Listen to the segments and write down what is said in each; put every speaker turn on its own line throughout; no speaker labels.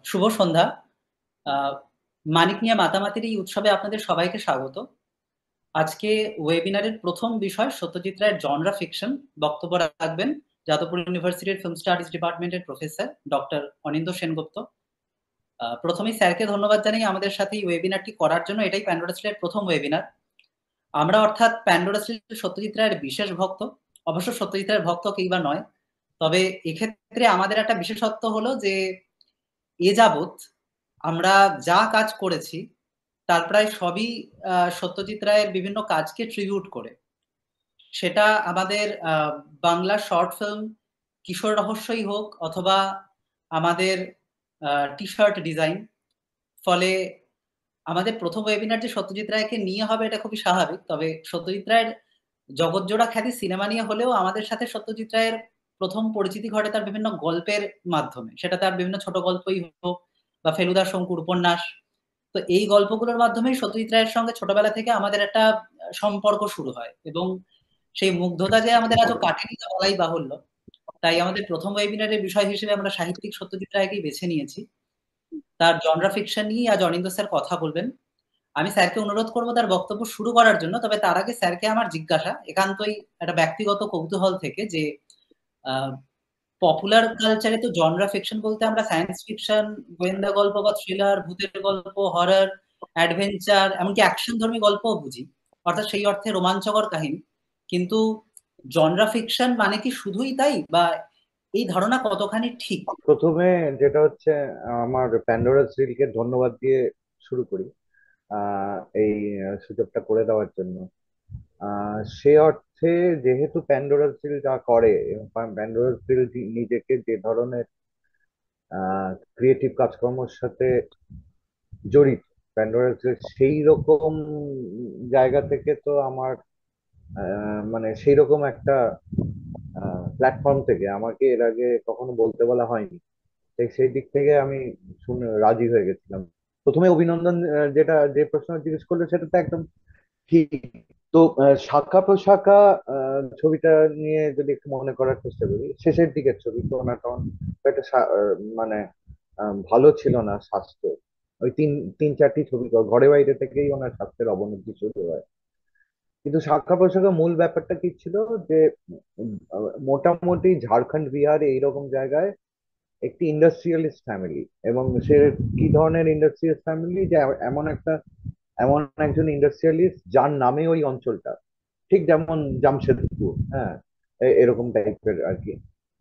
শুভ সন্ধ্যা। আহ, মানিক মিয়া মাতামাতির এই উৎসবে আপনাদের সবাইকে স্বাগত। আজকে ওয়েবিনারের প্রথম বিষয় সত্যজিৎ রায়ের জনরা ফিকশন। বক্তব্য রাখবেন যাদবপুর ইউনিভার্সিটির ফিল্ম স্টাডিজ ডিপার্টমেন্টের প্রফেসর ডক্টর অনিন্দ্য সেনগুপ্ত। প্রথমেই স্যারকে ধন্যবাদ জানাই আমাদের সাথে এই ওয়েবিনারটি করার জন্য। এটাই প্যান্ডোরা স্টিলের প্রথম ওয়েবিনার। আমরা অর্থাৎ প্যান্ডোরা স্টিল সত্যজিৎ রায়ের বিশেষ ভক্ত। অবশ্য সত্যজিৎ রায়ের ভক্ত কেই বা নয়, তবে এক্ষেত্রে আমাদের একটা বিশেষত্ব হলো যে এ যাবৎ আমরা যা কাজ করেছি তার প্রায় সবই সত্যজিৎ রায়ের বিভিন্ন কাজকে ট্রিবিউট করে। সেটা আমাদের বাংলা শর্ট ফিল্ম কিশোর রহস্যই হোক, অথবা আমাদের টি শার্ট ডিজাইন। ফলে আমাদের প্রথম ওয়েবিনার যে সত্যজিৎ রায়কে নিয়ে হবে এটা খুবই স্বাভাবিক। তবে সত্যজিৎ রায়ের জগৎজোড়া খ্যাতি সিনেমা নিয়ে হলেও আমাদের সাথে সত্যজিৎ রায়ের প্রথম পরিচিতি ঘটে তার বিভিন্ন গল্পের মাধ্যমে। সেটা তার বিভিন্ন ছোট গল্পই হোক বা ফেলুদা শঙ্কুর উপন্যাস। তো এই গল্পগুলোর মাধ্যমেই সত্যজিৎ রায়ের সঙ্গে ছোটবেলা থেকে আমাদের একটা সম্পর্ক শুরু হয়, এবং সেই মুগ্ধতা যে আমাদের আজও কাটেনি তা বলাই বাহুল্য। তাই আমাদের প্রথম ওয়েবিনারের বিষয় হিসেবে আমরা সাহিত্যিক সত্যজিৎ রায়কেই বেছে নিয়েছি। তার জনরা ফিকশন নিয়ে আজ অনিন্দ্য স্যার কথা বলবেন। আমি স্যারকে অনুরোধ করবো তার বক্তব্য শুরু করার জন্য। তবে তার আগে স্যারকে আমার জিজ্ঞাসা, একান্তই একটা ব্যক্তিগত কৌতূহল থেকে, যে পপুলার কালচারে তো জনরা ফিকশন বলতে আমরা সায়েন্স ফিকশন, গোয়েন্দা গল্প বা থ্রিলার, ভূতের গল্প, হরর, অ্যাডভেঞ্চার, এমনকি অ্যাকশন ধর্মী গল্পও বুঝি, অর্থাৎ সেই অর্থে রোমাঞ্চকর কাহিনী। কিন্তু জনরা ফিকশন মানে কি শুধুই তাই, বা এই ধারণা কতখানি ঠিক?
প্রথমে যেটা হচ্ছে, আমার প্যান্ডোরা স্টিলকে ধন্যবাদ দিয়ে শুরু করি এই সুযোগটা করে দেওয়ার জন্য। সে অর্থে যেহেতু প্যান্ডোরা স্টিল যা করে এবং প্যান্ডোরা স্টিল নিজেকে যে ধরনের ক্রিয়েটিভ কাজকর্মের সাথে জড়িত, প্যান্ডোরা স্টিল সেই রকম জায়গা থেকে তো আমার মানে সেই রকম একটা প্ল্যাটফর্ম থেকে আমাকে এর আগে কখনো বলতে বলা হয়নি। তাই সেই দিক থেকে আমি শুনে রাজি হয়ে গেছিলাম। প্রথমে অভিনন্দন, যে প্রশ্ন জিজ্ঞেস করলো সেটা তো একদম ঠিক। তো শাখা প্রশাখা ছবিটা নিয়ে যদি একটু মনে করার চেষ্টা করি, শেষের দিকের ছবি তো ওনার তখন একটা মানে ভালো ছিল না স্বাস্থ্য। ওই তিন তিন চারটি ছবি ঘরে বাইরে থেকেই ওনার স্বাস্থ্যের অবনতি শুরু হয়। কিন্তু শাখা প্রশাখা মূল ব্যাপারটা কি ছিল, যে মোটামুটি ঝাড়খণ্ড বিহার এইরকম জায়গায় একটি ইন্ডাস্ট্রিয়ালিস্ট ফ্যামিলি। এবং সে কি ধরনের ইন্ডাস্ট্রিয়ালিস্ট ফ্যামিলি, যে এমন একজন ইন্ডাস্ট্রিয়ালিস্ট যার নামে ওই অঞ্চলটা, ঠিক যেমন জামশেদপুর, হ্যাঁ, এরকম টাইপের আর কি।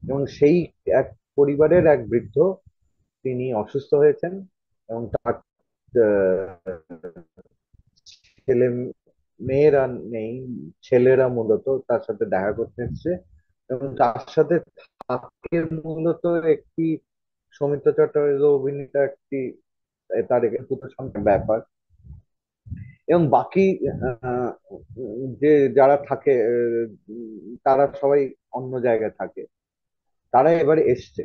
এবং সেই এক পরিবারের এক বৃদ্ধ, তিনি অসুস্থ হয়েছেন এবং তার ছেলে মেয়েরা নেই, ছেলেরা মূলত তার সাথে দেখা করতে এসছে। এবং তার সাথে থাকে মূলত একটি সৌমিত্র চট্টোপাধ্যায় অভিনীত একটি তার পুত্র সন্তান ব্যাপার। এবং বাকি আহ, যে যারা থাকে তারা সবাই অন্য জায়গায় থাকে। তারা এবারে এসছে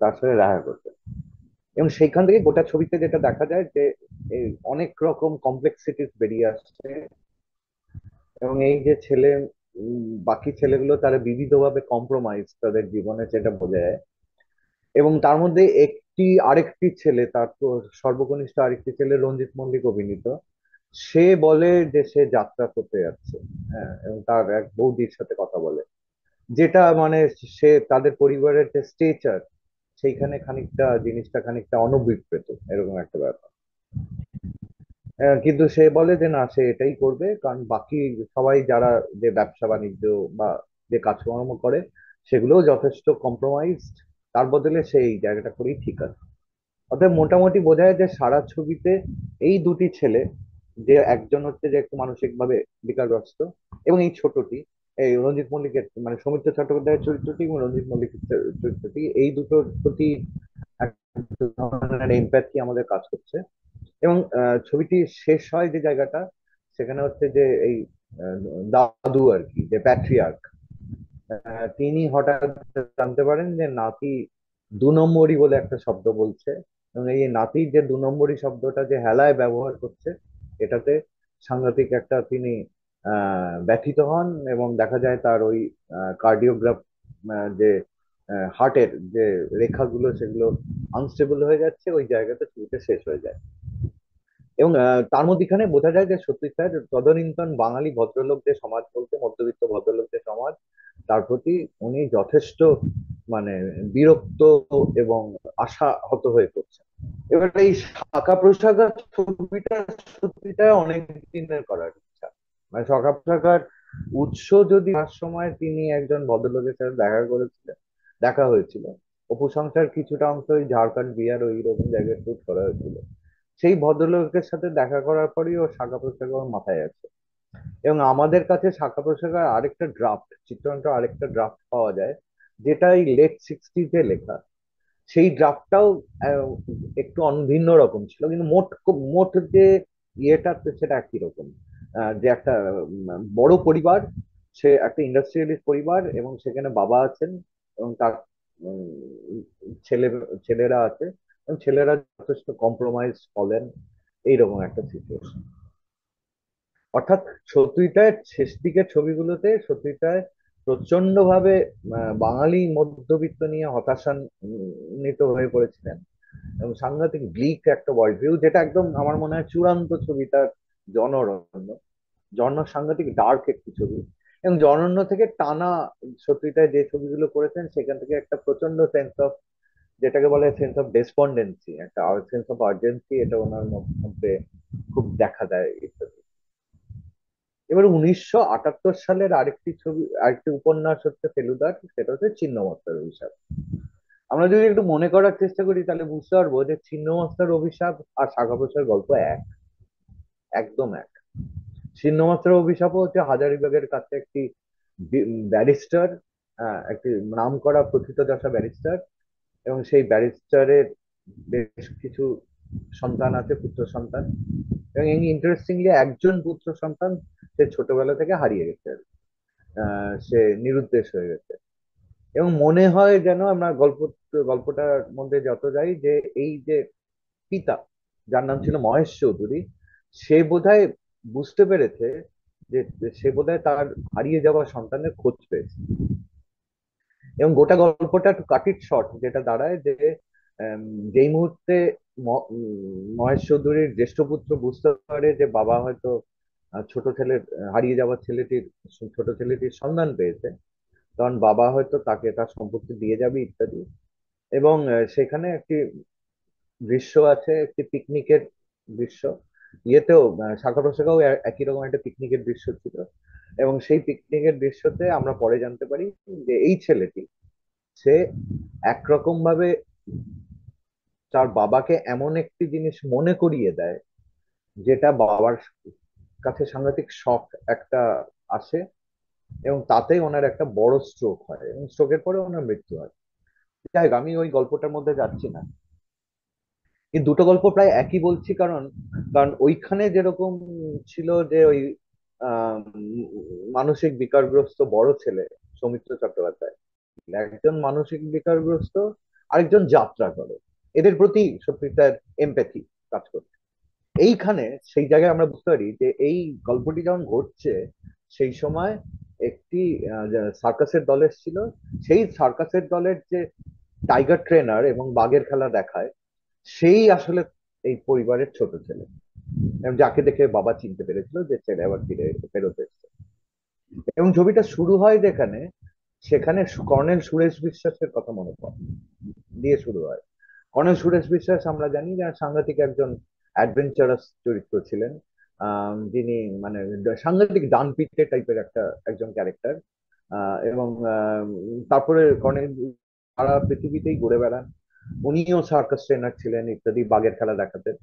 তার সাথে দেখা করতে। এবং সেইখান থেকে গোটা ছবিতে যেটা দেখা যায় যে এই অনেক রকম কমপ্লেক্সিটিস বেরিয়ে আসছে। এবং এই যে ছেলে, বাকি ছেলেগুলো তারা বিবিধভাবে কম্প্রোমাইজ তাদের জীবনে, সেটা বোঝা যায়। এবং তার মধ্যে আরেকটি ছেলে, তার তো সর্বকনিষ্ঠ আরেকটি ছেলে রঞ্জিত মল্লিক অভিনীত, সে বলে যে সে যাত্রা করতে যাচ্ছে। হ্যাঁ, এবং তার এক বৌদির সাথে কথা বলে, যেটা মানে সে তাদের পরিবারের যে স্টেচার, সেইখানে জিনিসটা খানিকটা অনভিপ্রেত, এরকম একটা ব্যাপার। কিন্তু সে বলে যে না, সে এটাই করবে, কারণ বাকি সবাই যারা যে ব্যবসা বাণিজ্য বা যে কাজকর্ম করে সেগুলোও যথেষ্ট কম্প্রোমাইজড। তার বদলে সে এই জায়গাটা করেই ঠিক আছে। অর্থাৎ মোটামুটি বোঝা যায় যে সারা ছবিতে এই দুটি ছেলে, যে একজন হচ্ছে যে একটু মানসিক ভাবে বিকারগ্রস্ত, এবং এই ছোটটি, এই রঞ্জিত মল্লিকের মানে সৌমিত্র চট্টোপাধ্যায়ের চরিত্রটি এবং রঞ্জিত মল্লিকের চরিত্রটি, এই দুটোর প্রতি এক ধরনের এমপ্যাথি আমাদের কাজ করছে। এবং ছবিটি শেষ হয় যে জায়গাটা, সেখানে হচ্ছে যে এই আহ, দাদু আর কি, যে প্যাট্রিয়ার্ক, তিনি হঠাৎ জানতে পারেন যে নাতি 2 নম্বরই বলে একটা শব্দ বলছে। এবং এই নাতির যে 2 নম্বরই শব্দটা যে হেলায় ব্যবহার করছে, এটাতে সাংঘাতিক একটা তিনি ব্যথিত হন। এবং দেখা যায় তার ওই কার্ডিওগ্রাফ যে হার্টের যে রেখাগুলো সেগুলো আনস্টেবল হয়ে যাচ্ছে, ওই জায়গাতে ছবিটা শেষ হয়ে যায়। এবং তার মধ্যখানে বোঝা যায় যে সত্যি স্যার তদানীন্তন বাঙালি ভদ্রলোক যে সমাজ, বলতে মধ্যবিত্ত ভদ্রলোক যে সমাজ, তার প্রতি উনি যথেষ্ট মানে বিরক্ত এবং আশাহত হয়ে পড়ছেন। এবার এই শাখা প্রশাখা ছবিটা সত্যিটা অনেক দিনের করার ইচ্ছা। মানে শাখা প্রশাখার উৎস যদি সময় তিনি একজন ভদ্রলোকের সাথে দেখা হয়েছিল। অপু সংখ্যার কিছুটা অংশ ওই ঝাড়খণ্ড, বিহার ওই রকম জায়গায় শুট করা হয়েছিল। সেই ভদ্রলোকের সাথে দেখা করার পরই ওর শাখা প্রশাখা ওর মাথায় আছে। এবং আমাদের কাছে শাখা প্রশাখার আরেকটা ড্রাফট, চিত্রনাট্য আরেকটা ড্রাফট পাওয়া যায়, যেটা এই লেট 60s লেখা। সেই ড্রাফটটাও একটু ভিন্ন রকম ছিল, কিন্তু মোট মোট যে ইয়েটা সেটা একই রকম। যে একটা বড় পরিবার, সে একটা ইন্ডাস্ট্রিয়ালিস্ট পরিবার, এবং সেখানে বাবা আছেন এবং তার ছেলে ছেলেরা আছে, এবং ছেলেরা যথেষ্ট কম্প্রোমাইজ করেন, এইরকম একটা সিচুয়েশন। অর্থাৎ সত্যিটার শেষ দিকের ছবিগুলোতে সত্যিটায় প্রচন্ড ভাবে বাঙালি মধ্যবিত্ত নিয়ে হতাশান্বিত হয়ে পড়েছিলেন, এবং সাংঘাতিক ব্লিক একটা ওয়ার্ল্ড ভিউ, যেটা একদম আমার মনে হয় চূড়ান্ত ছবিটার জনরণ্য। জন্য সাংঘাতিক ডার্ক একটি ছবি, এবং জনরণ্য থেকে টানা সত্যিটায় যে ছবিগুলো করেছেন সেখান থেকে একটা প্রচন্ড সেন্স অফ, যেটাকে বলে সেন্স অফ ডেসপন্ডেন্সি, একটা সেন্স অফ আর্জেন্সি, এটা ওনার মধ্যে খুব দেখা দেয় ইত্যাদি। এবার 1978 সালের আরেকটি উপন্যাস হচ্ছে ফেলুদার, সেটা হচ্ছে ছিন্নমস্তার অভিশাপ। আমরা যদি একটু মনে করার চেষ্টা করি তাহলে বুঝতে পারবো যে ছিন্নমস্তার অভিশাপ আর শাখা প্রশ্নের গল্প একদম এক। ছিন্নমস্তার অভিশাপও হচ্ছে হাজারিবাগের কাছে একটি ব্যারিস্টার, একটি নামকরা প্রথিতযশা ব্যারিস্টার, এবং সেই ব্যারিস্টারের বেশ কিছু সন্তান আছে, পুত্র সন্তান। এবং ইন্টারেস্টিংলি একজন পুত্র সন্তান সে ছোটবেলা থেকে হারিয়ে গেছে, সে নিরুদ্দেশ হয়ে গেছে। এবং মনে হয় যেন আমরা গল্পটার মধ্যে যত যাই, যে এই যে পিতা, যার নাম ছিল মহেশ চৌধুরী, সে বোধহয় বুঝতে পেরেছে যে সে বোধহয় তার হারিয়ে যাওয়া সন্তানের খোঁজ পেয়েছে। এবং গোটা গল্পটা একটু কাট ইট শর্ট, যেটা দাঁড়ায় যে আম, যেই মুহূর্তে মহেশ চৌধুরীর জ্যেষ্ঠ পুত্র বুঝতে পারে যে বাবা হয়তো ছোট ছেলের হারিয়ে যাওয়া ছোট ছেলেটির সন্ধান পেয়েছে, তখন বাবা হয়তো তাকে তার সম্পত্তি দিয়ে যাবে ইত্যাদি। এবং সেখানে একটি দৃশ্য আছে, একটি পিকনিকের দৃশ্য। ইয়েতেও শাখা প্রশাখাও একই রকম একটা পিকনিকের দৃশ্য ছিল। এবং সেই পিকনিকের দৃশ্যতে আমরা পরে জানতে পারি যে এই ছেলেটি, সে একরকম ভাবে তার বাবাকে এমন একটি জিনিস মনে করিয়ে দেয়, যেটা বাবার কাছে সাংঘাতিক শখ একটা আসে, এবং তাতেই ওনার একটা বড় স্ট্রোক হয়, এবং স্ট্রোকের পরে ওনার মৃত্যু হয়। যাই হোক, আমি ওই গল্পটার মধ্যে যাচ্ছি না। এই দুটো গল্প প্রায় একই বলছি, কারণ কারণ ওইখানে যেরকম ছিল যে ওই আহ মানসিক বিকারগ্রস্ত বড় ছেলে সৌমিত্র চট্টোপাধ্যায়, একজন মানসিক বিকারগ্রস্ত, আরেকজন যাত্রা করে, এদের প্রতি সত্যি তার এমপ্যাথি কাজ করছে। এইখানে সেই জায়গায় আমরা বুঝতে পারি যে এই গল্পটি যখন ঘটছে, সেই সময় একটি সার্কাসের দল এসেছিল। সেই সার্কাসের দলের যে টাইগার ট্রেনার এবং বাঘের খেলা দেখায়, সেই আসলে এই পরিবারের ছোট ছেলে, এবং যাকে দেখে বাবা চিনতে পেরেছিল যে ছেলে আবার ফেরত এসছে। এবং ছবিটা শুরু হয় যেখানে, সেখানে কর্নেল সুরেশ বিশ্বাসের কথা মনে পড়ে দিয়ে শুরু হয়। কর্নেল সুরেশ বিশ্বাস আমরা জানি যে সাংঘাতিক একজন অ্যাডভেঞ্চারাস চরিত্র ছিলেন, যিনি মানে সাংঘাতিক ডানপিটে টাইপের একজন ক্যারেক্টার। এবং তারপরে কর্নেল সারা পৃথিবীতেই ঘুরে বেড়ান, উনিও সার্কাস ট্রেনার ছিলেন ইত্যাদি, বাঘের খেলা দেখাতেন।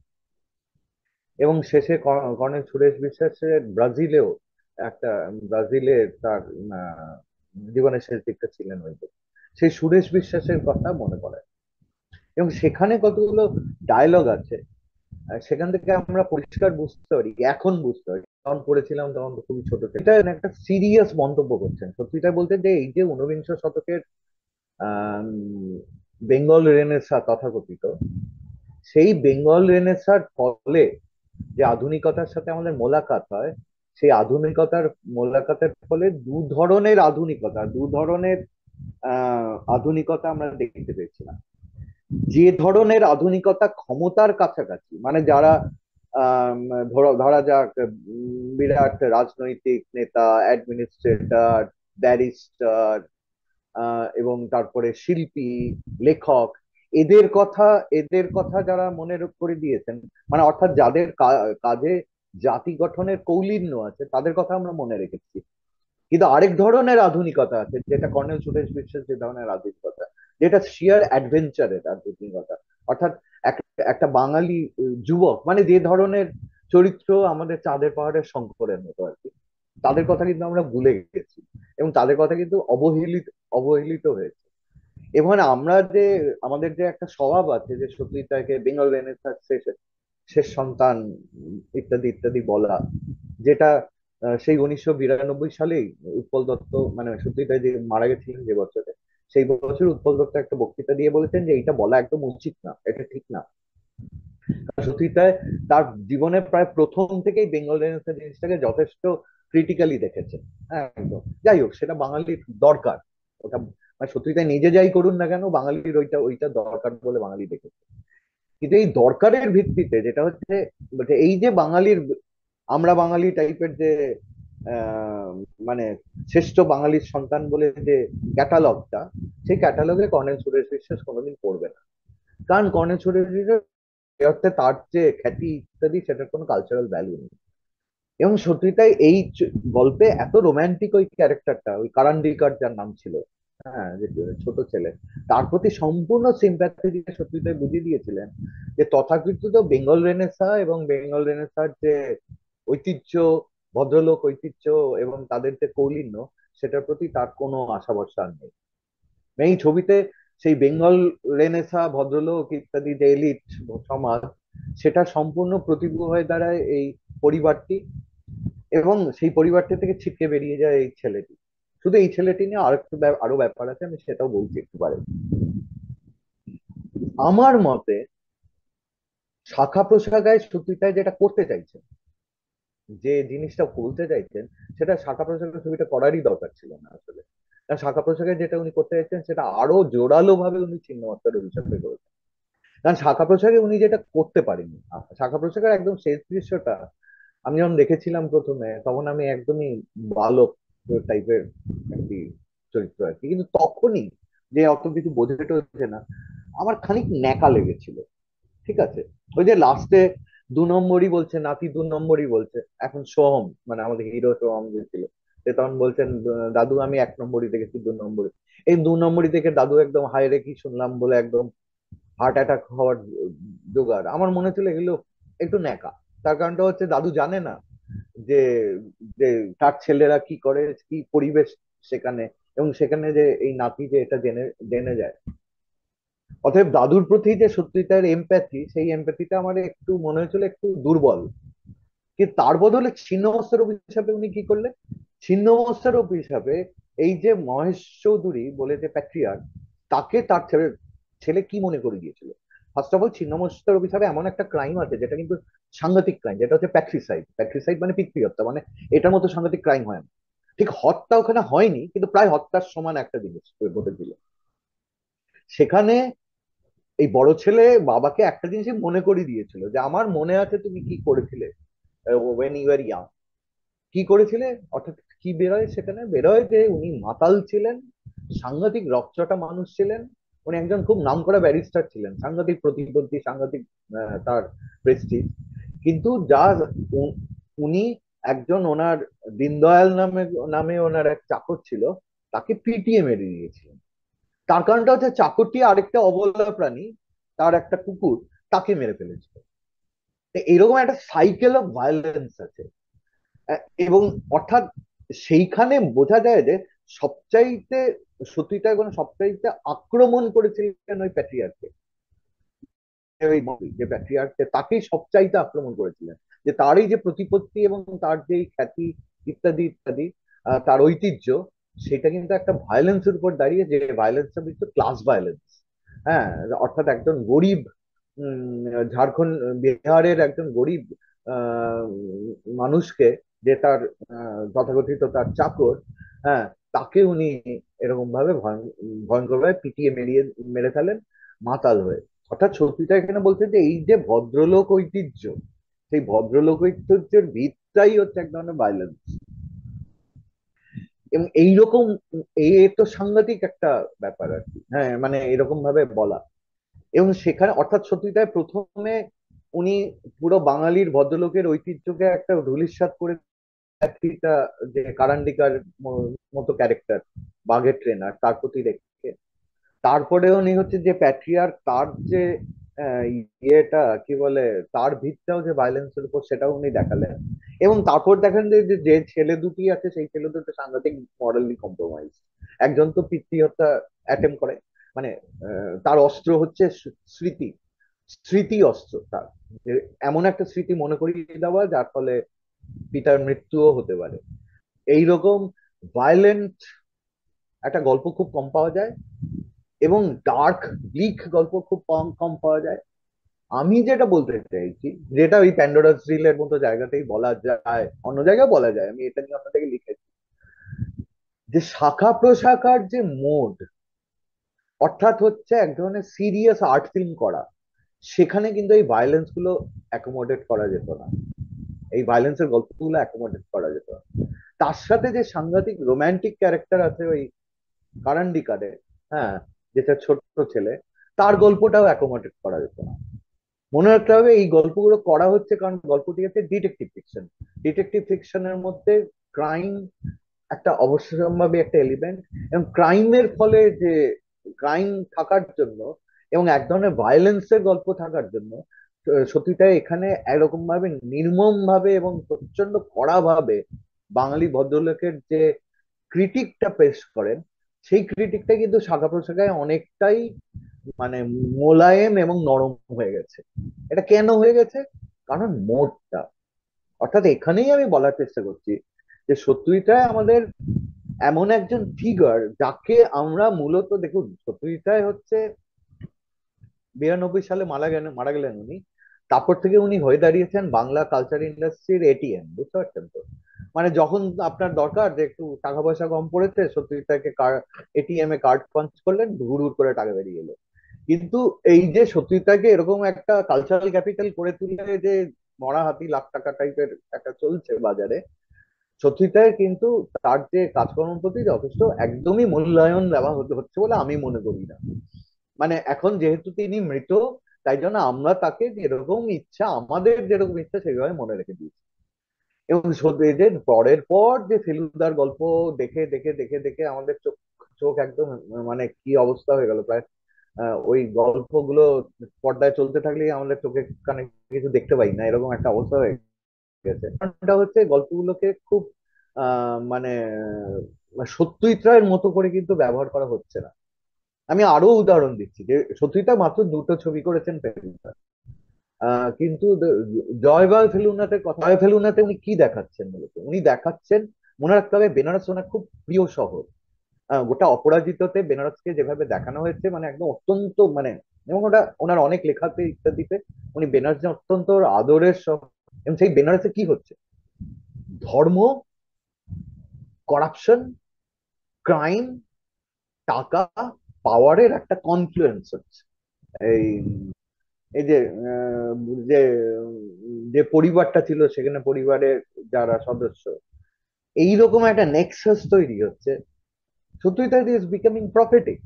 এবং শেষে কর্নেল সুরেশ বিশ্বাসের ব্রাজিলে তার আহ, জীবনের শেষ দিকটা ছিলেন ওই দিকে। সেই সুরেশ বিশ্বাসের কথা মনে পড়ে, এবং সেখানে কতগুলো ডায়লগ আছে, সেখান থেকে আমরা পরিষ্কার বুঝতে পারি, এখন বুঝতে পারি, তখন পড়েছিলাম তখন তো খুবই ছোট ছিল, এটা একটা সিরিয়াস মন্তব্য করছেন সত্যিটা বলতে, যে এই যে ঊনবিংশ শতকের আহ বেঙ্গল রেনেসা তথাকথিত, সেই বেঙ্গল রেনেসার ফলে যে আধুনিকতার সাথে আমাদের মোলাকাত হয়, সেই আধুনিকতার মোলাকাতের ফলে দু ধরনের আধুনিকতা, দু ধরনের আধুনিকতা আমরা দেখতে পেয়েছি না। যে ধরনের আধুনিকতা ক্ষমতার কাছাকাছি, মানে যারা আম, ধরা যাক বিরাট রাজনৈতিক নেতা, অ্যাডমিনিস্ট্রেটর, ব্যারিস্টার, এবং তারপরে শিল্পী, লেখক, এদের কথা এদের কথা যারা মনে করে দিয়েছেন, মানে অর্থাৎ যাদের কাজে জাতি গঠনের কৌলিন্য আছে, তাদের কথা আমরা মনে রেখেছি। কিন্তু আরেক ধরনের আধুনিকতা আছে, যেটা কর্নেল সুরেশ বিশ্বাস যে ধরনের আধুনিকতা, যেটা শিয়ার অ্যাডভেঞ্চারের আধুনিকতা। অর্থাৎ একটা বাঙালি যুবক, মানে যে ধরনের চরিত্র আমাদের চাঁদের পাহাড়ের শঙ্করের মতো আর কি, তাদের কথা কিন্তু আমরা ভুলে গেছি, এবং তাদের কথা কিন্তু অবহেলিত অবহেলিত হয়েছে। এবং আমরা যে আমাদের যে একটা স্বভাব আছে যে সত্যিটাকে বেঙ্গল রেনেসাঁস শেষ শেষ সন্তান ইত্যাদি ইত্যাদি বলা, যেটা সেই 1992 সালেই উৎপল দত্ত, মানে সত্যিটা যে মারা গেছিলেন যে বছরে, সেই বছর উৎপল দত্ত একটা বক্তৃতা দিয়ে বলেছেন যে এইটা বলা একদম উচিত না, এটা ঠিক না। সত্যিটায় তার জীবনের প্রায় প্রথম থেকেই বেঙ্গল রেনেসাঁ জিনিসটাকে যথেষ্ট ক্রিটিক্যালি দেখেছেন। হ্যাঁ, একদম। যাই হোক, সেটা বাঙালির দরকার। ওটা মানে সত্যিটাই নিজে যাই করুন না কেন, বাঙালির ওইটা ওইটা দরকার বলে বাঙালি দেখেছে। কিন্তু এই দরকারের ভিত্তিতে যেটা হচ্ছে, বলছে এই যে বাঙালির, আমরা বাঙালি টাইপের যে আহ, মানে শ্রেষ্ঠ বাঙালির সন্তান বলে যে ক্যাটালগটা, সেই ক্যাটালগে কর্নেল সুরেশ বিশ্বাস কোনোদিন পড়বে না। কারণ কর্নেল সুরেশ বিশ্বাস এ অর্থে তার যে খ্যাতি ইত্যাদি, সেটার কোনো কালচারাল ভ্যালু নেই। এবং সত্যিটাই এই গল্পে এত রোমান্টিক ওই ক্যারেক্টারটা, ওই কারান্ডিকার যার নাম ছিল, হ্যাঁ, যে ছোট ছেলে, তার প্রতি সম্পূর্ণ সিম্প্যাথি দিয়ে সত্যিটাই বুঝিয়ে দিয়েছিলেন যে তথাকথিত বেঙ্গল রেনেসা এবং বেঙ্গল রেনেসার যে ঐতিহ্য, ভদ্রলোক ঐতিহ্য এবং তাদের যে কৌলিন্য, সেটার প্রতি তার কোনো আশা ভরসা আর নেই। এই ছবিতে সেই বেঙ্গল রেনেসা, ভদ্রলোক ইত্যাদি যে এলিট সমাজ, সেটা সম্পূর্ণ প্রতিবিম্ব হয়ে দাঁড়ায় এই পরিবারটি, এবং সেই পরিবারটি থেকে ছিটকে বেরিয়ে যায় এই ছেলেটি। শুধু এই ছেলেটি নিয়ে আরো ব্যাপার আছে, আমি সেটাও বলছি একটু পরে। আমার মতে শাখা প্রশাখায় সত্যিটাই যেটা করতে চাইছেন, যে জিনিসটা বলতে চাইছেন, সেটা শাখা প্রশাখা ছবিটা করারই দরকার ছিল না আসলে। কারণ শাখা প্রশাখায় যেটা উনি করতে চাইছেন, সেটা আরো জোরালো ভাবে উনি ছিন্নমস্তার অভিষেকে করেছেন। কারণ শাখা প্রশাখায় উনি যেটা করতে পারেননি, শাখা প্রশাখার একদম শেষ দৃশ্যটা আমি যখন দেখেছিলাম প্রথমে, তখন আমি একদমই বালক টাইপের একটি চরিত্র আর কি, কিন্তু তখনই যে অত কিছু বোঝে টোঝে না, আমার খানিক ন্যাকা লেগেছিল। ঠিক আছে, ওই যে লাস্টে 2 নম্বরই বলছে, নাতি 2 নম্বরই বলছে, এখন সোহম, মানে আমাদের হিরো সোহম যে ছিল, সে তখন বলছেন, দাদু আমি 1 নম্বরই দেখেছি, 2 নম্বরই। এই 2 নম্বরই দেখে দাদু একদম হায় রে কি শুনলাম বলে একদম হার্ট অ্যাটাক হওয়ার জোগাড়। আমার মনে হচ্ছিল এগুলো একটু ন্যাকা। তার কারণটা হচ্ছে দাদু জানে না যে যে তার ছেলেরা কি করে, কি পরিবেশ সেখানে, এবং সেখানে যে এই নাতি যে এটা জেনে জেনে যায়। অতএব দাদুর প্রতি যে সত্যিকার এমপ্যাথি, সেই এমপ্যাথিটা আমার একটু মনে হয়েছিল একটু দুর্বল। কিন্তু তার বদলে ছিন্নমস্তার হিসাবে উনি কি করলেন, ছিন্নমস্তার হিসাবে এই যে মহেশ চৌধুরী বলে যে প্যাট্রিয়ার, তাকে তার ছেলে ছেলে কি মনে করে দিয়েছিল। ফার্স্ট অফ অল, ছিন্নমস্তার হিসাবে এমন একটা ক্রাইম আছে যেটা কিন্তু সাংঘাতিক ক্রাইম, যেটা হচ্ছে প্যাট্রিসাইড। প্যাট্রিসাইড মানে পিতৃহত্যা, মানে এটার মতো সাংঘাতিক ক্রাইম হয় না। ঠিক হত্যা ওখানে হয়নি, কিন্তু প্রায় হত্যার সমান একটা জিনিস ঘটেছিল সেখানে। এই বড় ছেলে বাবাকে একটা জিনিসই মনে করিয়ে দিয়েছিল, যে আমার মনে আছে তুমি কি করেছিলে ওয়েন ইউ আর ইয়াং, কি করেছিলে। অর্থাৎ কি বেরোয় সেখানে, বেরোয় যে উনি মাতাল ছিলেন, সাংঘাতিক রকচটা মানুষ ছিলেন, উনি একজন খুব নামকরা ব্যারিস্টার ছিলেন, সাংঘাতিক প্রতিপত্তি, সাংঘাতিক তার প্রেস্টিজ। কিন্তু যা উনি একজন ওনার দীনদয়াল নামে নামে ওনার এক চাকর ছিল, তাকে পিটিয়ে মেরে দিয়েছিলেন। তার কারণটা হচ্ছে চাকরটি আরেকটা অবলা প্রাণী, তার একটা কুকুর, তাকে মেরে ফেলেছিল। এইরকম একটা সাইকেল অফ ভায়োলেন্স আছে। এবং অর্থাৎ সেইখানে বোঝা যায় যে সবচাইতে সতীটা এবং সবচাইতে আক্রমণ করেছিলেন ওই প্যাট্রিয়ার্কে, ওই যে প্যাট্রিয়ার্কে তাকেই সবচাইতে আক্রমণ করেছিলেন। যে তার এই যে প্রতিপত্তি এবং তার যে খ্যাতি ইত্যাদি ইত্যাদি, তার ঐতিহ্য, সেটা কিন্তু একটা ভায়োলেন্সের উপর দাঁড়িয়ে, যে ভায়োলেন্সটা কিন্তু ক্লাস ভায়োলেন্স। হ্যাঁ, অর্থাৎ একজন গরিব, ঝাড়খণ্ড বিহারের একজন গরিব আহ, মানুষকে, যে তার তথাকথিত তার চাকর, হ্যাঁ, তাকে উনি এরকম ভাবে ভয়ঙ্কর ভাবে পিটিয়ে মেরে ফেলেন মাতাল হয়ে। অর্থাৎ সত্যিটা এখানে বলছে যে এই যে ভদ্রলোক ঐতিহ্য, সেই ভদ্রলোক ঐতিহ্যের ভিতটাই হচ্ছে এক ধরনের ভাইলেন্স। এবং এইরকম এ তো সাংঘাতিক একটা ব্যাপার আর কি, হ্যাঁ মানে এরকম ভাবে বলা। এবং সেখানে অর্থাৎ সত্যিটাই প্রথমে উনি পুরো বাঙালির ভদ্রলোকের ঐতিহ্যকে একটা ধূলিসাৎ করে একটা যে কারান্ডিকার মতো ক্যারেক্টার, বাঘের ট্রেনার তার প্রতি রেখে, তারপরে উনি হচ্ছে যে প্যাট্রিয়ার তার যে আহ, ইয়েটা কি বলে, তার ভিতটাও যে ভায়োলেন্সের উপর সেটাও উনি দেখালেন। এবং তারপর দেখেন যে যে যে ছেলে দুটি আছে সেই ছেলে দুটো সাংঘাতিক মরালি কম্প্রোমাইজ। একজন তো পিতৃহত্যা অ্যাটেম্প করে, মানে তার অস্ত্র হচ্ছে স্মৃতি, স্মৃতি অস্ত্র তার, যে এমন একটা স্মৃতি মনে করিয়ে দেওয়া যার ফলে পিতার মৃত্যুও হতে পারে। এইরকম ভায়োলেন্ট একটা গল্প খুব কম পাওয়া যায়, এবং ডার্ক ব্লিক গল্প খুব কম কম পাওয়া যায়। আমি যেটা বলতে চাইছি, যেটা ওই প্যান্ডোরাস রিলের মতো জায়গাতেই বলা যায়, অন্য জায়গায় বলা যায়, আমি এটা নিয়ে অন্য জায়গায় লিখেছি, যে শাখা প্রশাখার যে মোড, অর্থাৎ হচ্ছে এক ধরনের সিরিয়াস আর্ট ফিল্ম করা, সেখানে কিন্তু এই ভায়োলেন্স গুলো অ্যাকোমোডেট করা যেত না, এই ভায়োলেন্সের গল্পগুলো অ্যাকোমোডেট করা যেত না। তার সাথে যে সাংঘাতিক রোমান্টিক ক্যারেক্টার আছে ওই কারান্ডিকারে, হ্যাঁ, যেটা ছোট্ট ছেলে, তার গল্পটাও অ্যাকোমোডেট করা যেত না। মনে রাখতে হবে এই গল্পগুলো করা হচ্ছে কারণ গল্পটি হচ্ছে ডিটেকটিভ ফিকশন। ডিটেকটিভ ফিকশনের মধ্যে ক্রাইম একটা অবশ্যম্ভাবী একটা এলিমেন্ট, এবং ক্রাইমের ফলে যে ক্রাইম থাকার জন্য এবং এক ধরনের ভায়োলেন্সের গল্প থাকার জন্য সত্যিটাই এখানে এরকম ভাবে নির্মম ভাবে এবং প্রচন্ড কড়া ভাবে বাঙালি ভদ্রলোকের যে ক্রিটিকটা পেশ করেন, সেই ক্রিটিকটা কিন্তু শাখা প্রশাখায় অনেকটাই মানে মোলায়েম এবং নরম হয়ে গেছে। এটা কেন হয়ে গেছে? কারণ মোডটা, অর্থাৎ এখানেই আমি বলার চেষ্টা করছি যে সত্যিটাই আমাদের এমন একজন ফিগার যাকে আমরা মূলত, দেখুন সত্যিটাই হচ্ছে 92 সালে মারা গেলেন উনি। তারপর থেকে উনি হয়ে দাঁড়িয়েছেন বাংলা কালচার ইন্ডাস্ট্রির এটিএম, বুঝতে পারছেন তো? মানে যখন আপনার দরকার যে একটু টাকা পয়সা কম পড়েছে, সত্যিটাকে এটিএম এ কার্ড পাঞ্চ করলেন, হুড় হুড় করে টাকা বেরিয়ে এলো। কিন্তু এই যে সত্যিটাকে এরকম একটা কালচারাল ক্যাপিটাল করে তুলে যে মরা হাতি লাখ টাকা টাইপের একটা চলছে বাজারে, সত্যিটাই কিন্তু তার যে কাজকর্মের প্রতি যথেষ্ট একদমই মূল্যায়ন দেওয়া হচ্ছে বলে আমি মনে করি না। মানে এখন যেহেতু তিনি মৃত, তাই জন্য আমরা তাকে যেরকম ইচ্ছা, আমাদের যেরকম ইচ্ছা সেভাবে মনে রেখে দিয়েছি। এবং সত্যি যে পরের পর যে ফেলুদার গল্প দেখে দেখে দেখে দেখে আমাদের চোখ চোখ একদম মানে কি অবস্থা হয়ে গেল প্রায়। ওই গল্পগুলো পর্দায় চলতে থাকলেই আমাদের চোখে কানে কিছু দেখতে পাই না, এরকম একটা অবস্থা হয়ে গেছে। কারণটা হচ্ছে গল্পগুলোকে খুব মানে সত্যিই রায়ের মতো করে কিন্তু ব্যবহার করা হচ্ছে না। আমি আরো উদাহরণ দিচ্ছি যে সত্যিটা মাত্র দুটো ছবি করেছেন ফেলুদা, কিন্তু জয়বাল ফেলুনাতে কথা, জয় ফেলুনাতে উনি কি দেখাচ্ছেন মূলত, উনি দেখাচ্ছেন, মনে রাখতে হবে বেনারস ওনার খুব প্রিয় শহর। গোটা অপরাজিততে বেনারসকে যেভাবে দেখানো হয়েছে মানে একদম অত্যন্ত মানে, এবং ওটা ওনার অনেক লেখাতে ইত্যাদিতে উনি বেনারস অত্যন্ত আদরের শহর। এবং সেই বেনারসে কি হচ্ছে, ধর্ম, করাপশন, ক্রাইম, টাকা, পাওয়ারের একটা কনফ্লুয়েন্স হচ্ছে। এই এই যে আহ, যে যে পরিবারটা ছিল সেখানে পরিবারের যারা সদস্য, এইরকম একটা নেক্সাস তৈরি হচ্ছে। সত্যিই তাই ইজ বিকামিং প্রফিটিক।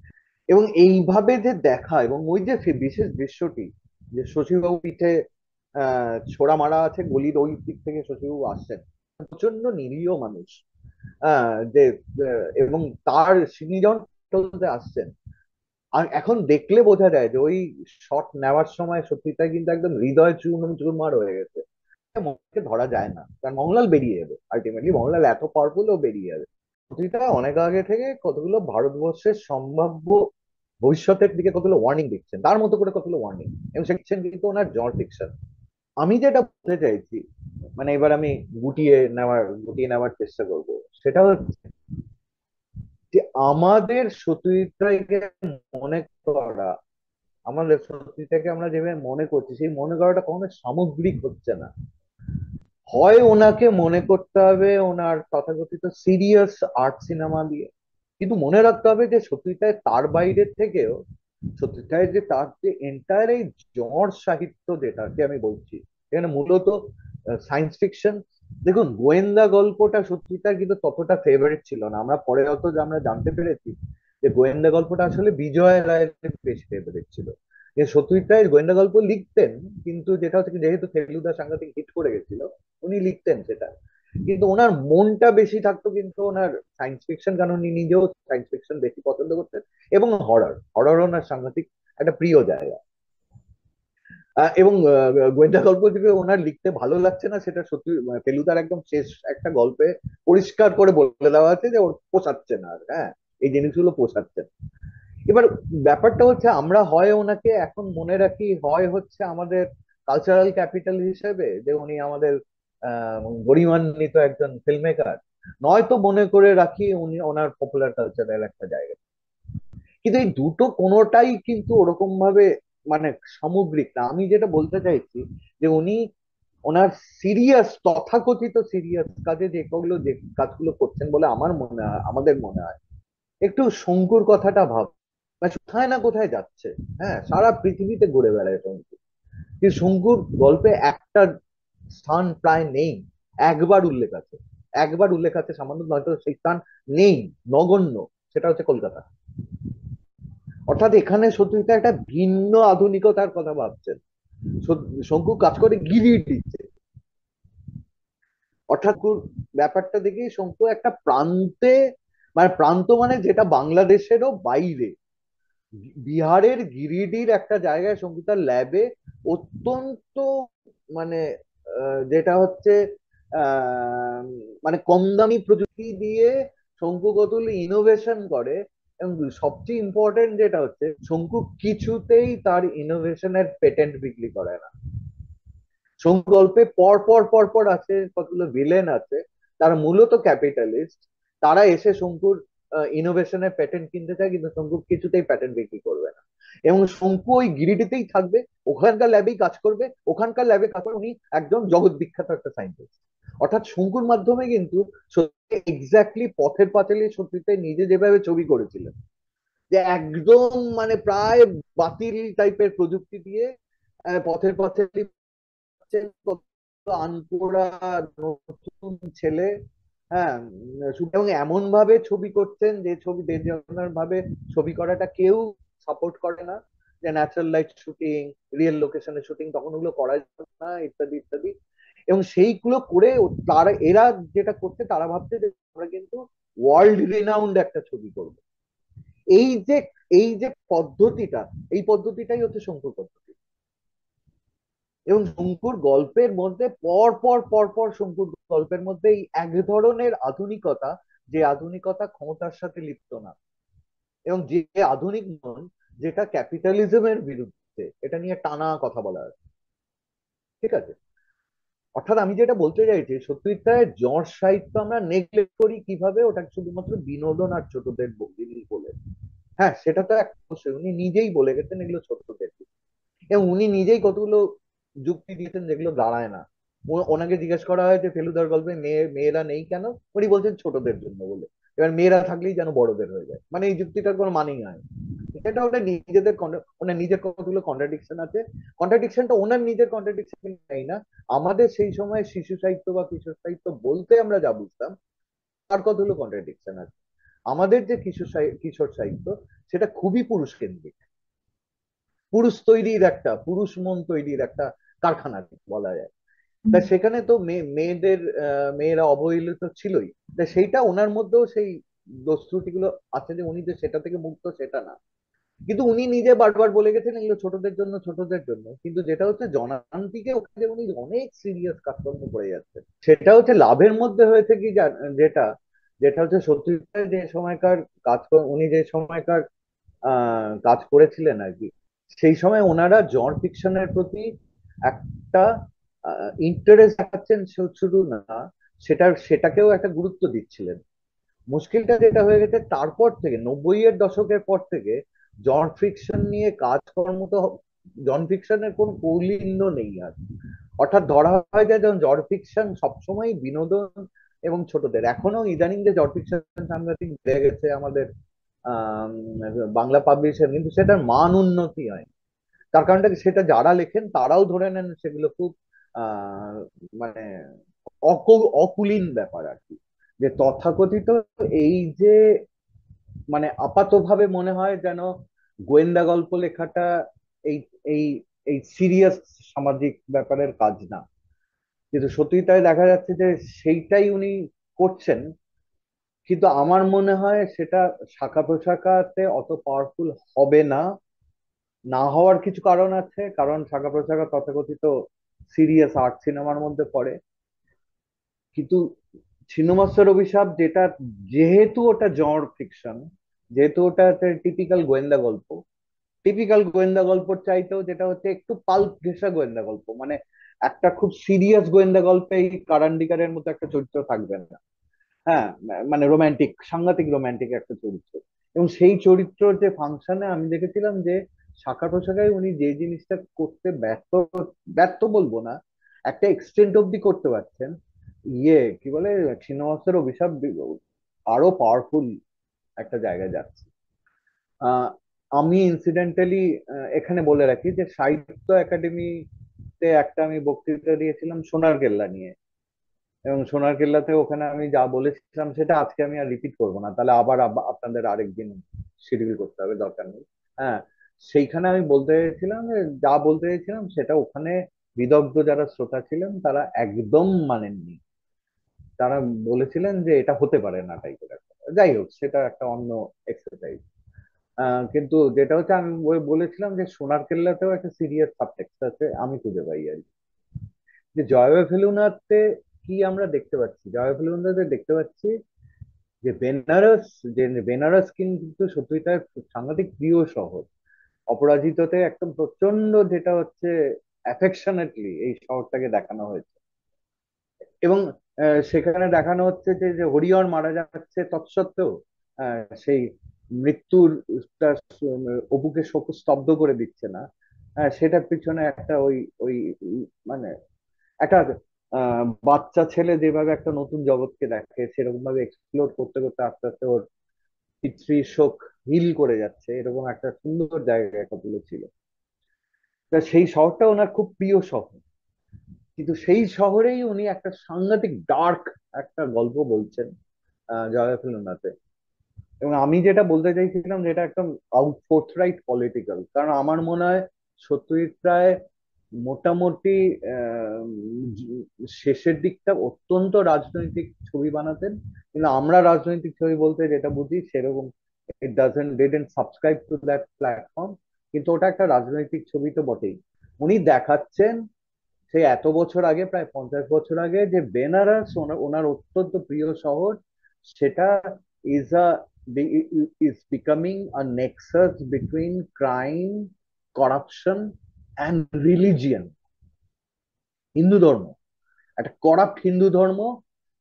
এবং এইভাবে যে দেখা, এবং ওই যে বিশেষ দৃশ্যটি যে শশীবাবু পিঠে ছোড়া মারা আছে, গলির ওই দিক থেকে শশীবাবু আসছেন, প্রচন্ড নিরীহ মানুষ, যে এবং তার তিনি যখন চলতে আসছেন, আর এখন দেখলে বোঝা যায় যে ওই শট নেওয়ার সময় সত্যিটা কিন্তু একদম হৃদয় চুরমার হয়ে গেছে। মনকে ধরা যায় না, কারণ মঙ্গলাল বেরিয়ে যাবে, আলটিমেটলি মঙ্গলাল এত পাওয়ারফুল ও বেরিয়ে যাবে। সত্যিটা অনেক আগে থেকে কতগুলো ভারতবর্ষের সম্ভাব্য ভবিষ্যতের দিকে কতগুলো ওয়ার্নিং দিচ্ছেন, তার মতো করে কতগুলো ওয়ার্নিং, এবং সে দিচ্ছেন কিন্তু ওনার জন ফিকশন। আমি যেটা বলতে চাইছি, মানে এবার আমি গুটিয়ে নেওয়ার চেষ্টা করব, সেটা হচ্ছে যে আমাদের সতীর্থকে মনে করা, আমাদের সত্যিটাকে আমরা যেভাবে মনে করছি সেই মনে করাটা কখনো সামগ্রিক হচ্ছে না। হয় ওনাকে মনে করতে হবে ওনার তথাকথিত সিরিয়াস আর্ট সিনেমা দিয়ে, কিন্তু মনে রাখতে হবে যে সত্যিটায় তার বাইরের থেকেও, সত্যিটায় যে তার যে এন্টায়ার এই জ্ঞর সাহিত্য যেটাকে আমি বলছি, এখানে মূলত সায়েন্স ফিকশন। দেখুন, গোয়েন্দা গল্পটা সত্যিকার কিন্তু ততটা ফেভারিট ছিল না। আমরা পরে হয়তো আমরা জানতে পেরেছি যে গোয়েন্দা গল্পটা আসলে বিজয় রায়ের বেশি ফেভারিট ছিল। যে সত্যিকার গোয়েন্দা গল্প লিখতেন, কিন্তু যেটা হচ্ছে কি, যেহেতু ফেলুদা সাংঘাতিক হিট করে গেছিল, উনি লিখতেন সেটা, কিন্তু ওনার মনটা বেশি থাকতো কিন্তু ওনার সায়েন্স ফিকশন, কারণ উনি নিজেও সায়েন্স ফিকশন বেশি পছন্দ করতেন। এবং হরর, হরর ওনার সাংঘাতিক একটা প্রিয় জায়গা। এবং গোয়েন্দা গল্প থেকে ওনার লিখতে ভালো লাগছে না, সেটা সত্যি ফেলুদার একদম শেষ একটা গল্পে পরিষ্কার করে বলে দেওয়া আছে যে ওর পোষাচ্ছে না আর, হ্যাঁ, এই জিনিসগুলো পোষাচ্ছে না। এবার ব্যাপারটা হচ্ছে, আমরা হয় ওনাকে এখন মনে রাখি, হয় হচ্ছে আমাদের কালচারাল ক্যাপিটাল হিসেবে যে উনি আমাদের গরিমান্বিত একজন ফিল্ম মেকার, নয়তো মনে করে রাখি উনি ওনার পপুলার কালচারের একটা জায়গা। কিন্তু এই দুটো কোনোটাই কিন্তু ওরকম ভাবে মানে সামগ্রিক না। আমি যেটা বলতে চাইছি যে উনি ওনার সিরিয়াস, তথাকথিত সিরিয়াস কাজে যে কাজগুলো করছেন বলে আমার মনে হয়, আমাদের মনে হয়, একটু শঙ্কুর কথাটা ভাব, মানে কোথায় না কোথায় যাচ্ছে। হ্যাঁ, সারা পৃথিবীতে ঘুরে বেড়ায় শঙ্কু, কিন্তু শঙ্কুর গল্পে একটা স্থান প্রায় নেই। একবার উল্লেখ আছে, একবার উল্লেখ আছে সামান্য, হয়তো সেই স্থান নেই, নগণ্য। সেটা হচ্ছে কলকাতা। অর্থাৎ এখানে সত্যিটা একটা ভিন্ন আধুনিকতার কথা ভাবছেন। শঙ্কু কাজ করে গিরিডিতে। অর্থাৎ ব্যাপারটা দেখি শঙ্কু একটা প্রান্তে, মানে প্রান্ত মানে যেটা বাংলাদেশেরও বাইরে, বিহারের গিরিডির একটা জায়গায় সঙ্গীতার ল্যাবে অত্যন্ত মানে যেটা হচ্ছে আহ, মানে কম দামি প্রযুক্তি দিয়ে শঙ্কু কতগুলো ইনোভেশন করে। এবং সবচেয়ে ইম্পর্টেন্ট যেটা হচ্ছে, শঙ্কু কিছুতেই তার ইনোভেশনের পেটেন্ট বিক্রি করে না। শঙ্কু গল্পে পর পর পর পর আছে কতগুলো ভিলেন আছে, তারা মূলত ক্যাপিটালিস্ট। তারা এসে শঙ্কুর ইনোভেশনের প্যাটেন্ট কিনতে চায়, কিন্তু শঙ্কু কিছুতেই প্যাটেন্ট বিক্রি করবে না। এবং শঙ্কু ওই গিরিডিতেই থাকবে, ওখানকার ল্যাবেই কাজ করবে, ওখানকার ল্যাবে কাজ করে উনি একজন জগৎ বিখ্যাত একটা সায়েন্টিস্ট। অর্থাৎ শঙ্কুর মাধ্যমে কিন্তু সত্যি এক্স্যাক্টলি পথের পাঁচালী সত্যিতে নিজে যেভাবে ছবি করেছিলেন, যে একদম মানে প্রায় বাতিল টাইপের প্রযুক্তি দিয়ে পথের পাঁচালী আনকোড়া নতুন ছেলে, হ্যাঁ, এবং এমন ভাবে ছবি করছেন যে ছবি দেজনার ভাবে ছবি করাটা কেউ সাপোর্ট করে না। যে ন্যাচারাল লাইট শুটিং, রিয়েল লোকেশনে শুটিং, তখন ওগুলো করা যাবে না, ইত্যাদি ইত্যাদি। এবং সেইগুলো করে তারা, এরা যেটা করছে, তারা ভাবছে যে আমরা কিন্তু ওয়ার্ল্ড রিনাউন্ড একটা ছবি করবো। এই যে এই যে পদ্ধতিটা, এই পদ্ধতিটাই হচ্ছে শঙ্কুর পদ্ধতি। এবং শঙ্কুর গল্পের মধ্যে পর পর পর পর শঙ্কুর গল্পের মধ্যে এই এক ধরনের আধুনিকতা, যে আধুনিকতা ক্ষমতার সাথে লিপ্ত না, এবং যে আধুনিক মন, যেটা ক্যাপিটালিজমের বিরুদ্ধে, এটা নিয়ে টানা কথা বলা আছে। ঠিক আছে? অর্থাৎ আমি যেটা বলতে চাইছি, সত্যিকারের যশ সাহিত্য আমরা নেগলেক্ট করি কিভাবে, ওটা শুধুমাত্র বিনোদন আর ছোটদের জিনিস বলে। হ্যাঁ, সেটা তো এক অবশ্যই, উনি নিজেই বলে গেছেন এগুলো ছোটদের, এবং উনি নিজেই কতগুলো যুক্তি দিয়েছেন যেগুলো দাঁড়ায় না। ওনাকে জিজ্ঞেস করা হয় যে ফেলুদার গল্পে মেয়েরা নেই কেন, উনি বলছেন ছোটদের জন্য বলে। এবার মেয়েরা থাকলেই যেন বড়দের হয়ে যায়, মানে এই যুক্তিটার কোনো মানেই হয় না। সেটা ওটা নিজেদের ওনার নিজের কতগুলো কন্ট্রাডিকশন আছে। কন্ট্রাডিকশনটা ওনার নিজের কন্ট্রাডিকশন নেই না, আমাদের সেই সময় শিশু সাহিত্য বা কিশোর সাহিত্য বলতে আমরা যা বুঝতাম, তার কতগুলো কন্ট্রাডিকশন আছে। আমাদের যে কিশোর সাহিত্য, সেটা খুবই পুরুষ কেন্দ্রিক, পুরুষ তৈরির একটা, পুরুষ মন তৈরির একটা কারখানা বলা যায়। তা সেখানে তো মেয়েদের মেয়েরা অবহেলিত ছিলই। তা সেইটা ওনার মধ্যেও সেই দোষ ত্রুটিগুলো আছে, যে উনি যে সেটা থেকে মুক্ত সেটা না। কিন্তু উনি নিজে বারবার বলে গেছেন এগুলো ছোটদের জন্য, ছোটদের জন্য। কিন্তু যেটা হচ্ছে জনান্তিকে, ওখানে উনি অনেক সিরিয়াস কাজকর্ম করে যাচ্ছে। সেটা হচ্ছে লাভের মধ্যে হয়েছে কি, যেটা যেটা হচ্ছে সত্যি, যে সময়কার কাজ, উনি যে সময়কার কাজ করেছিলেন আর কি, সেই সময় ওনারা জন ফিকশনের প্রতি একটা ইন্টারেস্ট দেখাচ্ছেন শুধু না, সেটাকেও একটা গুরুত্ব দিচ্ছিলেন। মুশকিলটা যেটা হয়ে গেছে, তারপর থেকে 90-এর দশকের পর থেকে জন ফিকশন নিয়ে কাজকর্ম তো, জন ফিকশনের কোন কৌলিন্য নেই আর। অর্থাৎ ধরা হয় যে জন ফিকশন সবসময় বিনোদন এবং ছোটদের। এখনো ইদানিং যে জট ফিকশন সাংঘাতিক বেড়ে গেছে আমাদের আহ বাংলা পাবলিশার, কিন্তু সেটার মান উন্নতি হয়। তার কারণটা কি, সেটা যারা লেখেন তারাও ধরে নেন সেগুলো খুব আহ মানে অকুলীন ব্যাপার আর কি। যে তথাকথিত এই যে মানে আপাতভাবে মনে হয় যেন গোয়েন্দা গল্প লেখাটা এই এই এই সিরিয়াস সামাজিক ব্যাপারের কাজ না, কিন্তু সত্যি তাই দেখা যাচ্ছে যে সেইটাই উনি করছেন। কিন্তু আমার মনে হয় সেটা শাখা প্রশাখাতে অত পাওয়ারফুল হবে না। না হওয়ার কিছু কারণ আছে, কারণ শাখা প্রশাখা তথাকথিত সিরিয়াস আর্ট সিনেমার মধ্যে পড়ে। কিন্তু ছিন্নমস্তার অভিশাপ যেটা, যেহেতু ওটা জনর ফিকশন, যেহেতু ওটা টিপিক্যাল গোয়েন্দা গল্প, টিপিক্যাল গোয়েন্দা গল্পর চাইতেও যেটা হচ্ছে একটু পাল্প ঘেঁষা গোয়েন্দা গল্প, মানে একটা খুব সিরিয়াস গোয়েন্দা গল্পে এই কারান্ডিকারের মতো একটা চরিত্র থাকবে না। হ্যাঁ, মানে রোমান্টিক, সাংঘাতিক রোমান্টিক একটা চরিত্র। এবং সেই চরিত্রর যে ফাংশনে আমি দেখেছিলাম যে শাখা প্রশাখায় উনি যে জিনিসটা করতে ব্যর্থ, ব্যর্থ বলবো না, একটা এক্সটেন্ট অব্দি করতে পারছেন। কি বলে, ছিন্নমস্তার অভিশাপ আরো পাওয়ারফুল একটা জায়গায় যাচ্ছে। আহ আমি ইনসিডেন্টালি এখানে বলে রাখি যে সাহিত্য একাডেমিতে একটা আমি বক্তৃতা দিয়েছিলাম সোনার কেল্লা নিয়ে। এবং সোনার কেল্লাতে ওখানে আমি যা বলেছিলাম সেটা আজকে আমি আর রিপিট করবো না, তাহলে আবার আপনাদের আরেকদিন শিডিউল করতে হবে, দরকার নেই। হ্যাঁ, সেইখানে আমি বলতে চাইছিলাম যে যা বলতে চাইছিলাম সেটা ওখানে বিদগ্ধ যারা শ্রোতা ছিলেন তারা একদম মানেননি। তারা বলেছিলেন যে এটা হতে পারে না টাইপের একটা। যাই হোক, সেটা একটা অন্য এক্সারসাইজ। কিন্তু যেটা হচ্ছে আমি বলেছিলাম যে সোনার কেল্লাতেও একটা সিরিয়াস সাবটেক্সট আছে আমি খুঁজে পাই আর কি। যে জয় ফেলুনাতে কি আমরা দেখতে পাচ্ছি, জয় ফেলুনাতে দেখতে পাচ্ছি যে বেনারস, যে বেনারস কিন্তু সত্যি তার সাংঘাতিক প্রিয় শহর। অপরাজিততে একদম প্রচন্ড যেটা হচ্ছে অ্যাফেকশনেটলি এই শহরটাকে দেখানো হয়েছে। এবং সেখানে দেখানো হচ্ছে যে যে হরিহর মারা যাচ্ছে তৎসত্ত্বেও সেই মৃত্যুর টা অপুকে শোক স্তব্ধ করে দিচ্ছে না। সেটার পিছনে একটা ওই ওই মানে একটা বাচ্চা ছেলে যেভাবে একটা নতুন জগৎকে দেখে সেরকম ভাবে এক্সপ্লোর করতে করতে আস্তে আস্তে ওর পিতৃ শোক হিল করে যাচ্ছে, এরকম একটা সুন্দর জায়গা একটা তুলেছিল। তা সেই শহরটা ওনার খুব প্রিয় শহর, কিন্তু সেই শহরেই উনি একটা সাংঘাতিক ডার্ক একটা গল্প বলছেন জয়া ফিলোনাতে। এবং আমি যেটা বলতে চাইছিলাম যেটা একদম আউট ফোর্থরাইট পলিটিক্যাল, কারণ আমার মনে হয় সত্যজিৎ রায় মোটামুটি আহ, শেষের দিকটা অত্যন্ত রাজনৈতিক ছবি বানাতেন। কিন্তু আমরা রাজনৈতিক ছবি বলতে যেটা বুঝি সেরকম, it doesn't didn't subscribe to that platform. কিন্তু ওটা একটা রাজনৈতিক ছবি তো বটেই। উনি দেখাচ্ছেন সেই এত বছর আগে, প্রায় 50 বছর আগে, যে বেনারস ওনার অত্যন্ত প্রিয় শহর, সেটা is a is becoming a nexus between crime, corruption and religion. Hindu ধর্ম, একটা করাপ্ট হিন্দু ধর্ম,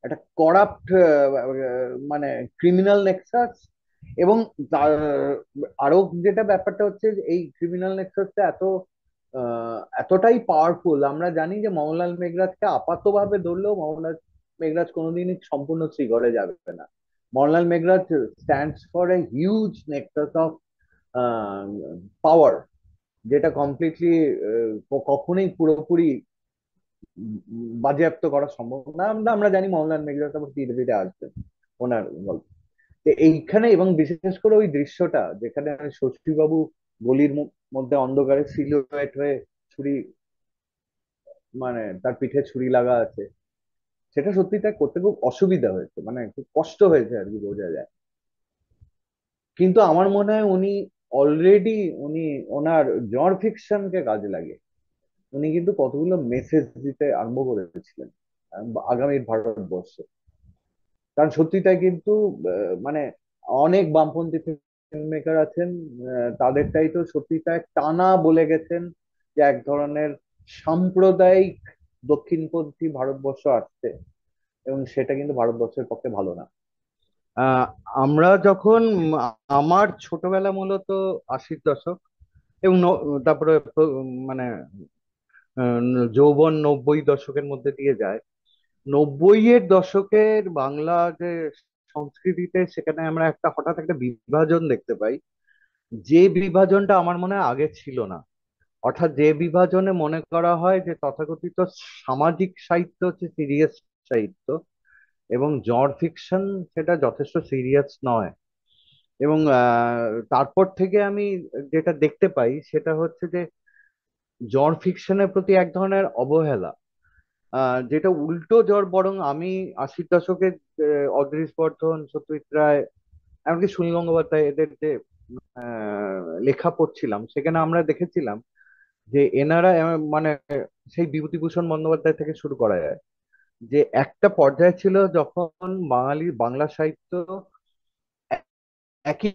একটা করাপ্ট মানে ক্রিমিনাল নেক্সাস। এবং আরো যেটা ব্যাপারটা হচ্ছে যে এই ক্রিমিনাল নেক্সাসটা এতটাই পাওয়ারফুল। আমরা জানি যে মোহনলাল মেঘরাজকে আপাতভাবে ধরলেও মোহনলাল মেঘরাজ কোনোদিনই সম্পূর্ণ শ্রীগড়ে যাবে না। Mohanlal Meghraj stands for a huge Nexus of power, যেটা কমপ্লিটলি কখনোই পুরোপুরি বাজেয়াপ্ত করা সম্ভব না। আমরা আমরা জানি মোহনলাল মেঘরাজ আবার ধীরে ধীরে আসবেন ওনার গল্প। তো এইখানে এবং বিশেষ করে ওই দৃশ্যটা যেখানে শশীবাবু গলির মধ্যে অন্ধকারে সিলুয়েট হয়ে ছুরি, মানে তার পিঠে ছুরি লাগা আছে, সেটা সত্যি তাই করতে খুব অসুবিধা হয়েছে, মানে খুব কষ্ট হয়েছে আর কি, বোঝা যায়। কিন্তু আমার মনে হয় উনি অলরেডি উনি ওনার জন ফিকশনকে কাজে লাগে উনি কিন্তু কতগুলো মেসেজ দিতে আরম্ভ করেছিলেন আগামীর ভারতবর্ষে। কারণ সত্যি তাই কিন্তু মানে অনেক বামপন্থী ফিল্ম মেকার আছেন, তাদেরটাই তো সত্যি তাই টানা বলে গেছেন যে এক ধরনের সাম্প্রদায়িক দক্ষিণপন্থী ভারতবর্ষ আসছে, এবং সেটা কিন্তু ভারতবর্ষের পক্ষে ভালো না। আহ, আমরা যখন আমার ছোটবেলা মূলত 80-র দশক, এবং তারপরে মানে যৌবন 90 দশকের মধ্যে দিয়ে যায়। নব্বইয়ের দশকের বাংলা যে সংস্কৃতিতে, সেখানে আমরা হঠাৎ একটা বিভাজন দেখতে পাই, যে বিভাজনটা আমার মনে হয় আগে ছিল না। অর্থাৎ যে বিভাজনে মনে করা হয় যে তথাকথিত সামাজিক সাহিত্য হচ্ছে সিরিয়াস সাহিত্য, এবং জড় ফিকশন সেটা যথেষ্ট সিরিয়াস নয়। এবং তারপর থেকে আমি যেটা দেখতে পাই সেটা হচ্ছে যে জড় ফিকশনের প্রতি এক ধরনের অবহেলা, যেটা উল্টো জ্বর। বরং আমি আশির দশকে অদৃশ বর্ধন, সত্যজিৎ রায়, এমনকি সুনীল গঙ্গোপাধ্যায় এদের যে লেখা পড়ছিলাম, সেখানে আমরা দেখেছিলাম যে এনারা মানে সেই বিভূতিভূষণ বন্দ্যোপাধ্যায় থেকে শুরু করা যায়, যে একটা পর্যায়ে ছিল যখন বাঙালি বাংলা সাহিত্য একই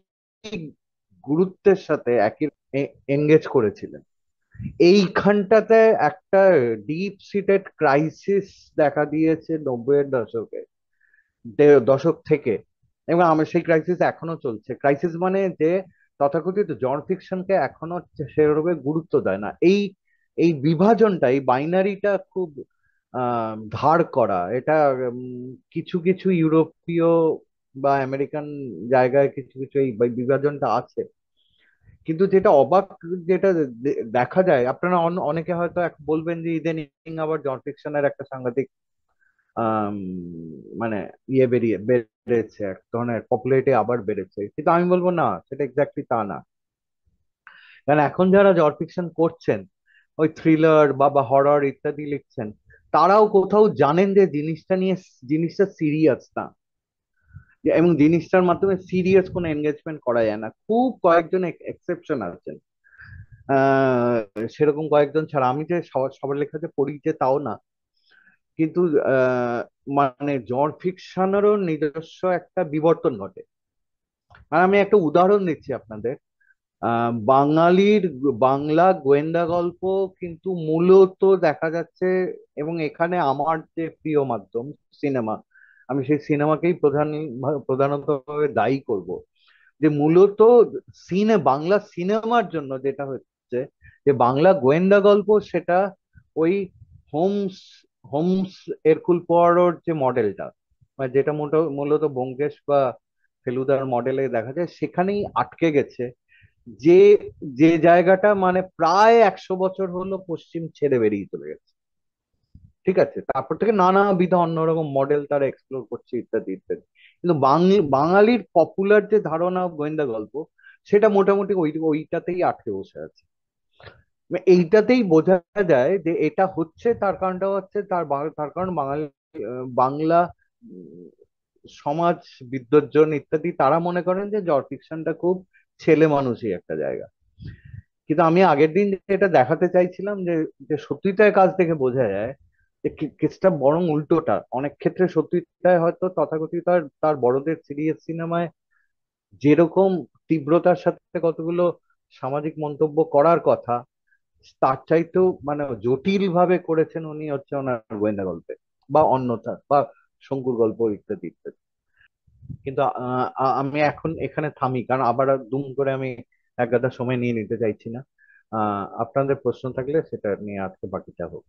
গুরুত্বের সাথে একই এঙ্গেজ করেছিলেন। এইখানটাতে একটা ডিপ সিটেড ক্রাইসিস দেখা দিয়েছে নব্বইয়ের দশকে, দশক থেকে। এবং আমার সেই ক্রাইসিস এখনো চলছে। ক্রাইসিস মানে যে তথাকথিত জন ফিকশনকে এখনো সেভাবে গুরুত্ব দেয় না। এই এই বিভাজনটা, এই বাইনারিটা খুব ধার করা। এটা কিছু কিছু ইউরোপীয় বা আমেরিকান জায়গায় কিছু কিছু এই বিভাজনটা আছে। কিন্তু যেটা অবাক, যেটা দেখা যায়, আপনারা অনেকে হয়তো বলবেন যে ইদানিং আবার জন ফিকশনের একটা সাংঘাতিক আম, মানে বেড়েছে, এক ধরনের পপুলারিটি আবার বেড়েছে। কিন্তু আমি বলবো না, সেটা এক্স্যাক্টলি তা না। কারণ এখন যারা জন ফিকশন করছেন, ওই থ্রিলার বা হরর ইত্যাদি লিখছেন, তারাও কোথাও জানেন যে জিনিসটা সিরিয়াস না, এবং জিনিসটার মাধ্যমে সিরিয়াস কোনো এনগেজমেন্ট করা যায় না। খুব কয়েকজন এক্সেপশন আছেন, সেরকম কয়েকজন ছাড়া। আমি যে সবার লেখা যে পড়ি যে তাও না, কিন্তু মানে জন ফিকশনেরও নিজস্ব একটা বিবর্তন ঘটে। আর আমি একটা উদাহরণ দিচ্ছি আপনাদের। বাঙালির বাংলা গোয়েন্দা গল্প কিন্তু মূলত দেখা যাচ্ছে, এবং এখানে আমার যে প্রিয় মাধ্যম সিনেমা, আমি সেই সিনেমাকেই প্রধানত ভাবে দায়ী করব। যে মূলত বাংলা সিনেমার জন্য যেটা হচ্ছে, যে বাংলা গোয়েন্দা গল্প সেটা ওই হোমস হোমস এরকুল পোয়ারোর যে মডেলটা, যেটা মূলত ব্যোমকেশ বা ফেলুদার মডেলে দেখা যায়, সেখানেই আটকে গেছে। যে যে জায়গাটা মানে প্রায় 100 বছর হলো পশ্চিম ছেড়ে বেরিয়ে চলে গেছে। ঠিক আছে, তারপর থেকে নানাবিধ অন্যরকম মডেল তারা এক্সপ্লোর করছে, ইত্যাদি ইত্যাদি। কিন্তু বাঙালির পপুলার যে ধারণা গোয়েন্দা গল্প, সেটা মোটামুটি ওইটাতেই আটকে বসে আছে। এইটাতেই বোঝা যায় যে এটা হচ্ছে, তার কারণটা হচ্ছে তার কারণ বাঙালি বাংলা উম, সমাজ বিদ্বজ্জন ইত্যাদি তারা মনে করেন যে জর্জ ফিকশনটা খুব ছেলে মানুষই একটা জায়গা। কিন্তু আমি আগের দিন যেটা দেখাতে চাইছিলাম, যে যে সত্যিটার কাজ থেকে বোঝা যায় যে কেসটা বরং উল্টোটা। অনেক ক্ষেত্রে সত্যিটায় হয়তো তথাকথিত তার বড়দের সিরিয়াস সিনেমায় যেরকম তীব্রতার সাথে কতগুলো সামাজিক মন্তব্য করার কথা, তার চাইতেও মানে জটিল ভাবে করেছেন উনি হচ্ছে ওনার গোয়েন্দা গল্পে, বা অন্যথা বা শঙ্কুর গল্প ইত্যাদি ইত্যাদি। কিন্তু আমি এখন এখানে থামি, কারণ আবার দুম করে আমি এক গাদা সময় নিয়ে নিতে চাইছি না। আপনাদের প্রশ্ন থাকলে সেটা নিয়ে আজকে বাকিটা হোক।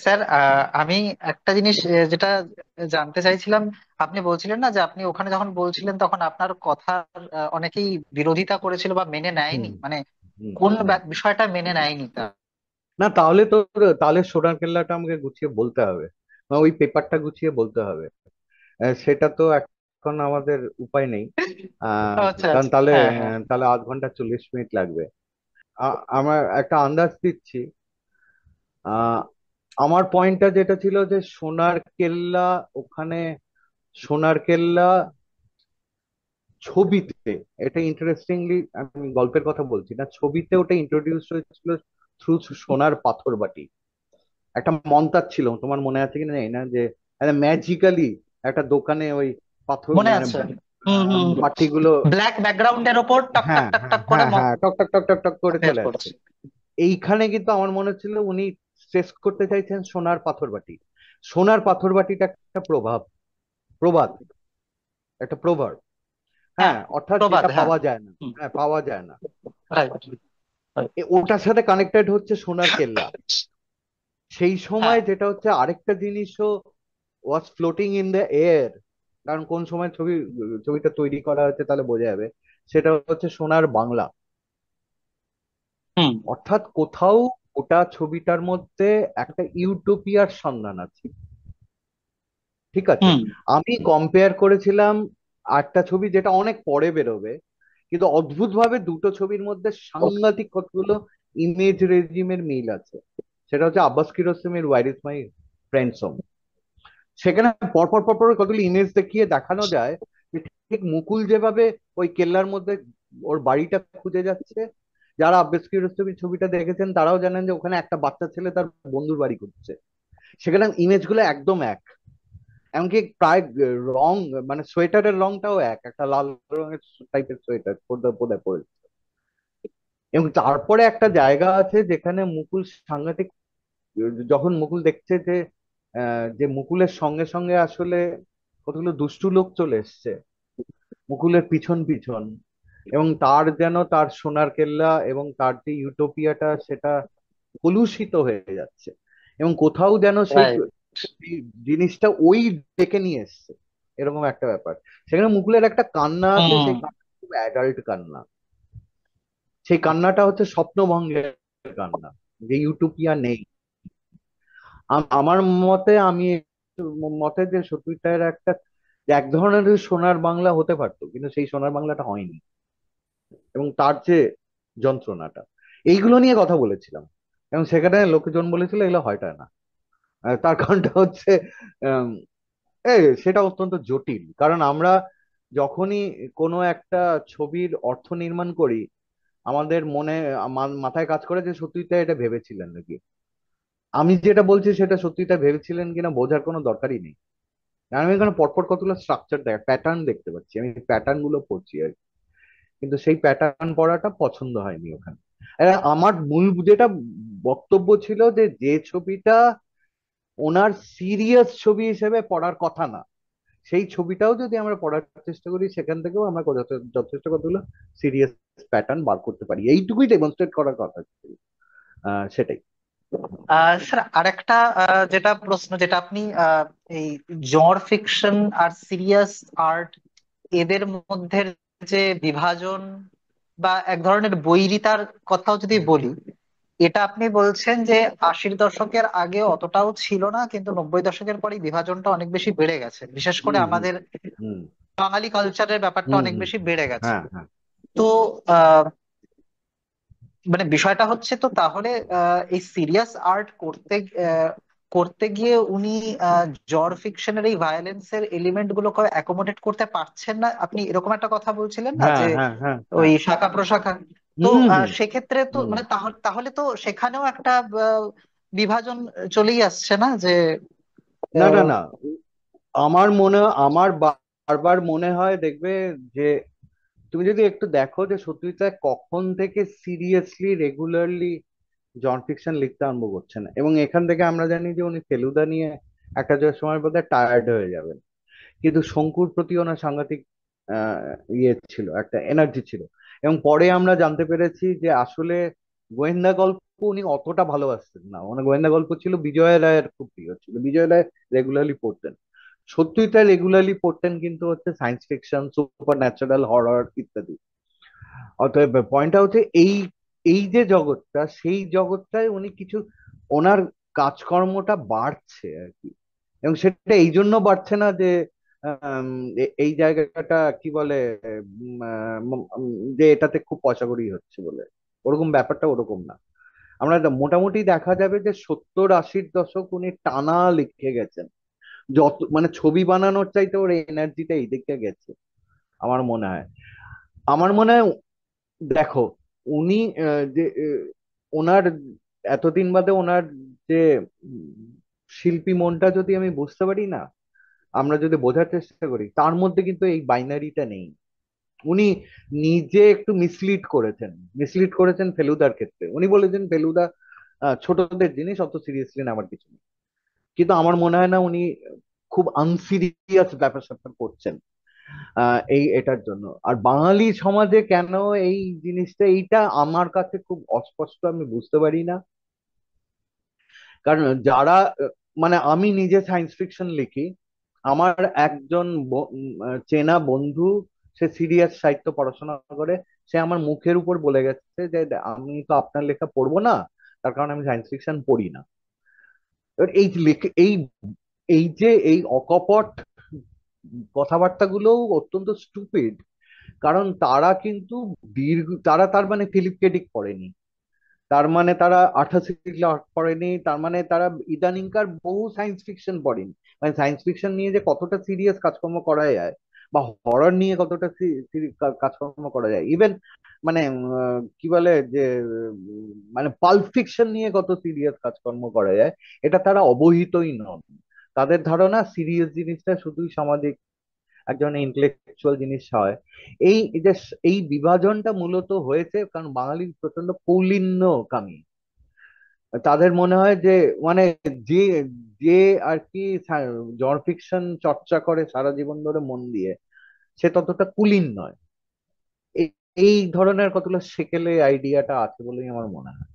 স্যার, আমি একটা জিনিস যেটা জানতে চাইছিলাম। আপনি বলছিলেন না যে আপনি ওখানে যখন বলছিলেন তখন আপনার কথার অনেকেই বিরোধিতা করেছিল বা মেনে
হুম
নেয়নি, মানে
হুম
কোন
হুম।
বিষয়টা মেনে নেয়নি তা?
না, তাহলে সোনার কেল্লাটা আমাকে গুছিয়ে বলতে হবে, বা ওই পেপারটা গুছিয়ে বলতে হবে। সেটা তো এখন আমাদের উপায় নেই।
আচ্ছা
কারণ
আচ্ছা,
তাহলে
হ্যাঁ হ্যাঁ।
তাহলে আধ ঘন্টা 40 মিনিট লাগবে। আমার একটা আন্দাজ দিচ্ছি। আহ আমার পয়েন্টটা যেটা ছিল যে সোনার কেল্লা, ওখানে সোনার কেল্লা ছবিতে, এটা ইন্টারেস্টিংলি, আমি গল্পের কথা বলছি না, ছবিতে ওটা ইন্ট্রোডিউস হয়েছিল থ্রু সোনার পাথর বাটি। একটা মন্তাজ ছিল, তোমার মনে আছে কিনা জানি না, যে ম্যাজিক্যালি একটা দোকানে ওই পাথর
মনে
মানে
আছে। হুম হুম।
বাটিগুলো,
ব্ল্যাক ব্যাকগ্রাউন্ডের ওপর টক টক
হ্যাঁ
টক
হ্যাঁ
টক করে
হ্যাঁ হ্যাঁ, টক টক টক টক টক করে
অ্যাপিয়ার
চলে আসছে।
করছে।
এইখানে কিন্তু আমার মনে হচ্ছিল উনি স্ট্রেস করতে চাইছেন সোনার পাথর বাটি। সোনার পাথর বাটিটা একটা প্রবাদ, একটা প্রভাব।
হ্যাঁ,
হ্যাঁ, অর্থাৎ
প্রবাদ,
যেটা
হ্যাঁ।
পাওয়া যায় না।
হুম।
হ্যাঁ, পাওয়া যায় না।
রাইট।
ওটার সাথে কানেক্টেড হচ্ছে সোনার কেল্লা। সেই
হ্যাঁ।
সময় যেটা হচ্ছে আরেকটা জিনিসও ওয়াজ ফ্লোটিং ইন দ্য এয়ার, কারণ কোন সময় ছবিটা তৈরি করা হয়েছে তাহলে বোঝা যাবে। সেটা হচ্ছে সোনার বাংলা।
হুম।
অর্থাৎ কোথাও ওটা ছবিটার মধ্যে একটা ইউটোপিয়ার সন্ধান আছে। ঠিক আছে,
হুম।
আমি কম্পেয়ার করেছিলাম আটটা ছবি যেটা অনেক পরে বেরোবে, কিন্তু অদ্ভুতভাবে দুটো ছবির মধ্যে সাংঘাতিক কতগুলো ইমেজ রেজিমের মিল আছে। সেটা হচ্ছে আব্বাস কিরোসিমের where is my friend's home. সেখানে পরপর পরপর কতগুলো ইমেজ দেখিয়ে দেখানো যায় যে ঠিক মুকুল যেভাবে ওই কেল্লার মধ্যে ওর বাড়িটা খুঁজে যাচ্ছে, যারা আব্বাস কিরোসিমের ছবিটা দেখেছেন তারাও জানেন যে ওখানে একটা বাচ্চা ছেলে তার বন্ধুর বাড়ি খুঁজছে। সেখানে ইমেজ গুলো একদম এক। এমনকি প্রায় রং, মানে সোয়েটারের রংটাও এক, একটা লাল রঙের টাইপের সোয়েটার বোধহয় পরে। এবং তারপরে একটা জায়গা আছে যেখানে মুকুল সাংঘাতিক, যখন মুকুল দেখছে যে মুকুলের সঙ্গে সঙ্গে আসলে কতগুলো দুষ্টু লোক চলে এসছে মুকুলের পিছন পিছন, এবং তার যেন তার সোনার কেল্লা এবং তার যে ইউটোপিয়াটা সেটা কলুষিত হয়ে যাচ্ছে, এবং কোথাও যেন সেই
রাইট।
সেই জিনিসটা ওই ডেকে নিয়ে এসছে, এরকম একটা ব্যাপার। সেখানে মুকুলের একটা কান্না আছে,
হুম।
সেই কান্না খুব অ্যাডাল্ট কান্না। সেই কান্নাটা হচ্ছে স্বপ্নভঙ্গের কান্না, যে ইউটোপিয়া নেই। আমার মতে, আমি মতে যে সত্যিটার একটা এক ধরনের সোনার বাংলা হতে পারতো, কিন্তু সেই সোনার বাংলাটা হয়নি, এবং তার যে যন্ত্রণাটা, এইগুলো নিয়ে কথা বলেছিলাম। এবং সেখানে লোকজন বলেছিল এগুলো হয়টা না। তার কারণটা হচ্ছে আম, সেটা অত্যন্ত জটিল, কারণ আমরা যখনই কোনো একটা ছবির অর্থ নির্মাণ করি, আমাদের মনে মাথায় কাজ করে যে সত্যিটা এটা ভেবেছিলেন নাকি। আমি যেটা বলছি সেটা সত্যিটা ভেবেছিলেন কিনা বোঝার কোনো দরকারই নেই। আমি এখানে পরপর কতগুলো স্ট্রাকচার প্যাটার্ন দেখতে পাচ্ছি, আমি প্যাটার্ন গুলো পড়ছি আর কি। কিন্তু সেই প্যাটার্ন পড়াটা পছন্দ হয়নি ওখানে। আমার মূল যেটা বক্তব্য ছিল যে যে ছবিটা ওনার সিরিয়াস ছবি হিসেবে পড়ার কথা না, সেই ছবিটাও যদি আমরা পড়ার চেষ্টা করি সেখান থেকেও আমরা যথেষ্ট কতগুলো সিরিয়াস প্যাটার্ন বার করতে পারি, এইটুকুই ডেমনস্ট্রেট করার কথা ছিল। সেটাই।
স্যার আরেকটা যেটা প্রশ্ন, যেটা আপনি এই জর ফিকশন আর সিরিয়াস আর্ট এদের মধ্যে যে বিভাজন বা এক ধরনের বৈরিতার কথাও যদি বলি, এটা আপনি বলছেন যে 80-র দশকের আগে অতটাও ছিল না, কিন্তু 90-র দশকের পরে বিভাজনটা অনেক বেশি বেড়ে গেছে, বিশেষ করে
হুম হুম
আমাদের
হুম
বাঙালি কালচারের ব্যাপারটা
হুম
অনেক
হুম।
বেশি বেড়ে গেছে।
হ্যাঁ হ্যাঁ।
তো আহ মানে বিষয়টা হচ্ছে তো তাহলে এই সিরিয়াস আর্ট করতে গিয়ে উনি জর ফিকশনের এই ভায়োলেন্সের এলিমেন্ট গুলোকে অ্যাকোমোডেট করতে পারছেন না, আপনি এরকম একটা কথা বলছিলেন না
হ্যাঁ
যে
হ্যাঁ হ্যাঁ
ওই
হ্যাঁ।
শাখা প্রশাখা। তো
হুম হুম
সেক্ষেত্রে তো
হুম।
মানে তাহলে তো সেখানেও একটা বিভাজন চলেই আসছে না যে
না না
আহ,
না, আমার বারবার মনে হয় দেখবে যে তুমি যদি একটু দেখো যে সত্যিটা কখন থেকে সিরিয়াসলি রেগুলারলি জন ফিকশন লিখতে আরম্ভ করছেন, এবং এখান থেকে আমরা জানি যে উনি ফেলুদা নিয়ে একটা যে সময় বোধ হয় টায়ার্ড হয়ে যাবেন, কিন্তু শঙ্কুর প্রতি ওনার সাংঘাতিক আহ, ইয়ে ছিল, একটা এনার্জি ছিল। এবং পরে আমরা জানতে পেরেছি যে আসলে গোয়েন্দা গল্প উনি অতটা ভালোবাসতেন না, মানে গোয়েন্দা গল্প ছিল বিজয় রায়ের খুব প্রিয় ছিল, বিজয় রায় রেগুলারলি পড়তেন। সত্যিই তাই রেগুলারলি পড়তেন, কিন্তু হচ্ছে science fiction, super natural, horror ইত্যাদি। অতএব পয়েন্টটা হচ্ছে এই এই যে জগৎটা, সেই জগৎটায় উনি কিছু ওনার কাজকর্মটা বাড়ছে আর কি। এবং সেটা এই জন্য বাড়ছে না যে আম, এই জায়গাটা কি বলে, যে এটাতে খুব পয়সা কড়ি হচ্ছে বলে, ওরকম ব্যাপারটা ওরকম না। আমরা মোটামুটি দেখা যাবে যে 70-80-র দশক উনি টানা লিখে গেছেন, যত মানে ছবি বানানোর চাইতে ওর এনার্জিটা এই দিকে গেছে আমার মনে হয়। আমার মনে হয় দেখো, উনি ওনার এতদিন বাদে ওনার যে শিল্পী মনটা যদি আমি বুঝতে পারি না, আমরা যদি বোঝার চেষ্টা করি, তার মধ্যে কিন্তু এই বাইনারিটা নেই। উনি নিজে একটু মিসলিড করেছেন ফেলুদার ক্ষেত্রে। উনি বলেছেন ফেলুদা ছোটদের জিনিস, অত সিরিয়াসলি নেওয়ার কিছু নেই। কিন্তু আমার মনে হয় না উনি খুব আনসিরিয়াস ব্যাপার স্যাপার করছেন এই এটার জন্য। আর বাঙালি সমাজে কেন এই জিনিসটা, এইটা আমার কাছে খুব অস্পষ্ট, আমি বুঝতে পারি না। কারণ যারা মানে আমি নিজে সায়েন্স ফিকশন লিখি, আমার একজন চেনা বন্ধু, সে সিরিয়াস সাহিত্য পড়াশোনা করে, সে আমার মুখের উপর বলে গেছে যে আমি তো আপনার লেখা পড়বো না, তার কারণ আমি সায়েন্স ফিকশন পড়ি না। এবার এই এই এই যে এই অকপট কথাবার্তাগুলো অত্যন্ত স্টুপিড। কারণ তারা কিন্তু তারা তার মানে ফিলিপ কে ডিক পড়েনি, তার মানে তারা 88 ক্লাস পড়েনি, তার মানে তারা ইদানিংকার বহু সায়েন্স ফিকশন পড়েনি। মানে সায়েন্স ফিকশন নিয়ে যে কতটা সিরিয়াস কাজকর্ম করা যায়, বা হরর নিয়ে কতটা কাজকর্ম করা যায়, ইভেন মানে কি বলে যে মানে পাল্প ফিকশন নিয়ে কত সিরিয়াস কাজকর্ম করা যায়, এটা তারা অবহিতই নন। তাদের ধারণা সিরিয়াস জিনিসটা শুধুই সামাজিক এক ধরনের ইন্টেলেকচুয়াল জিনিস হয়। এই যে এই বিভাজনটা মূলত হয়েছে কারণ বাঙালি প্রচন্ড কৌলিন্যকামী। তাদের মনে হয় যে মানে যে যে আর কি জন ফিকশন চর্চা করে সারা জীবন ধরে মন দিয়ে, সে ততটা কুলীন নয়। এই এই ধরনের কতগুলো সেকেলে আইডিয়াটা আছে বলেই আমার মনে হয়।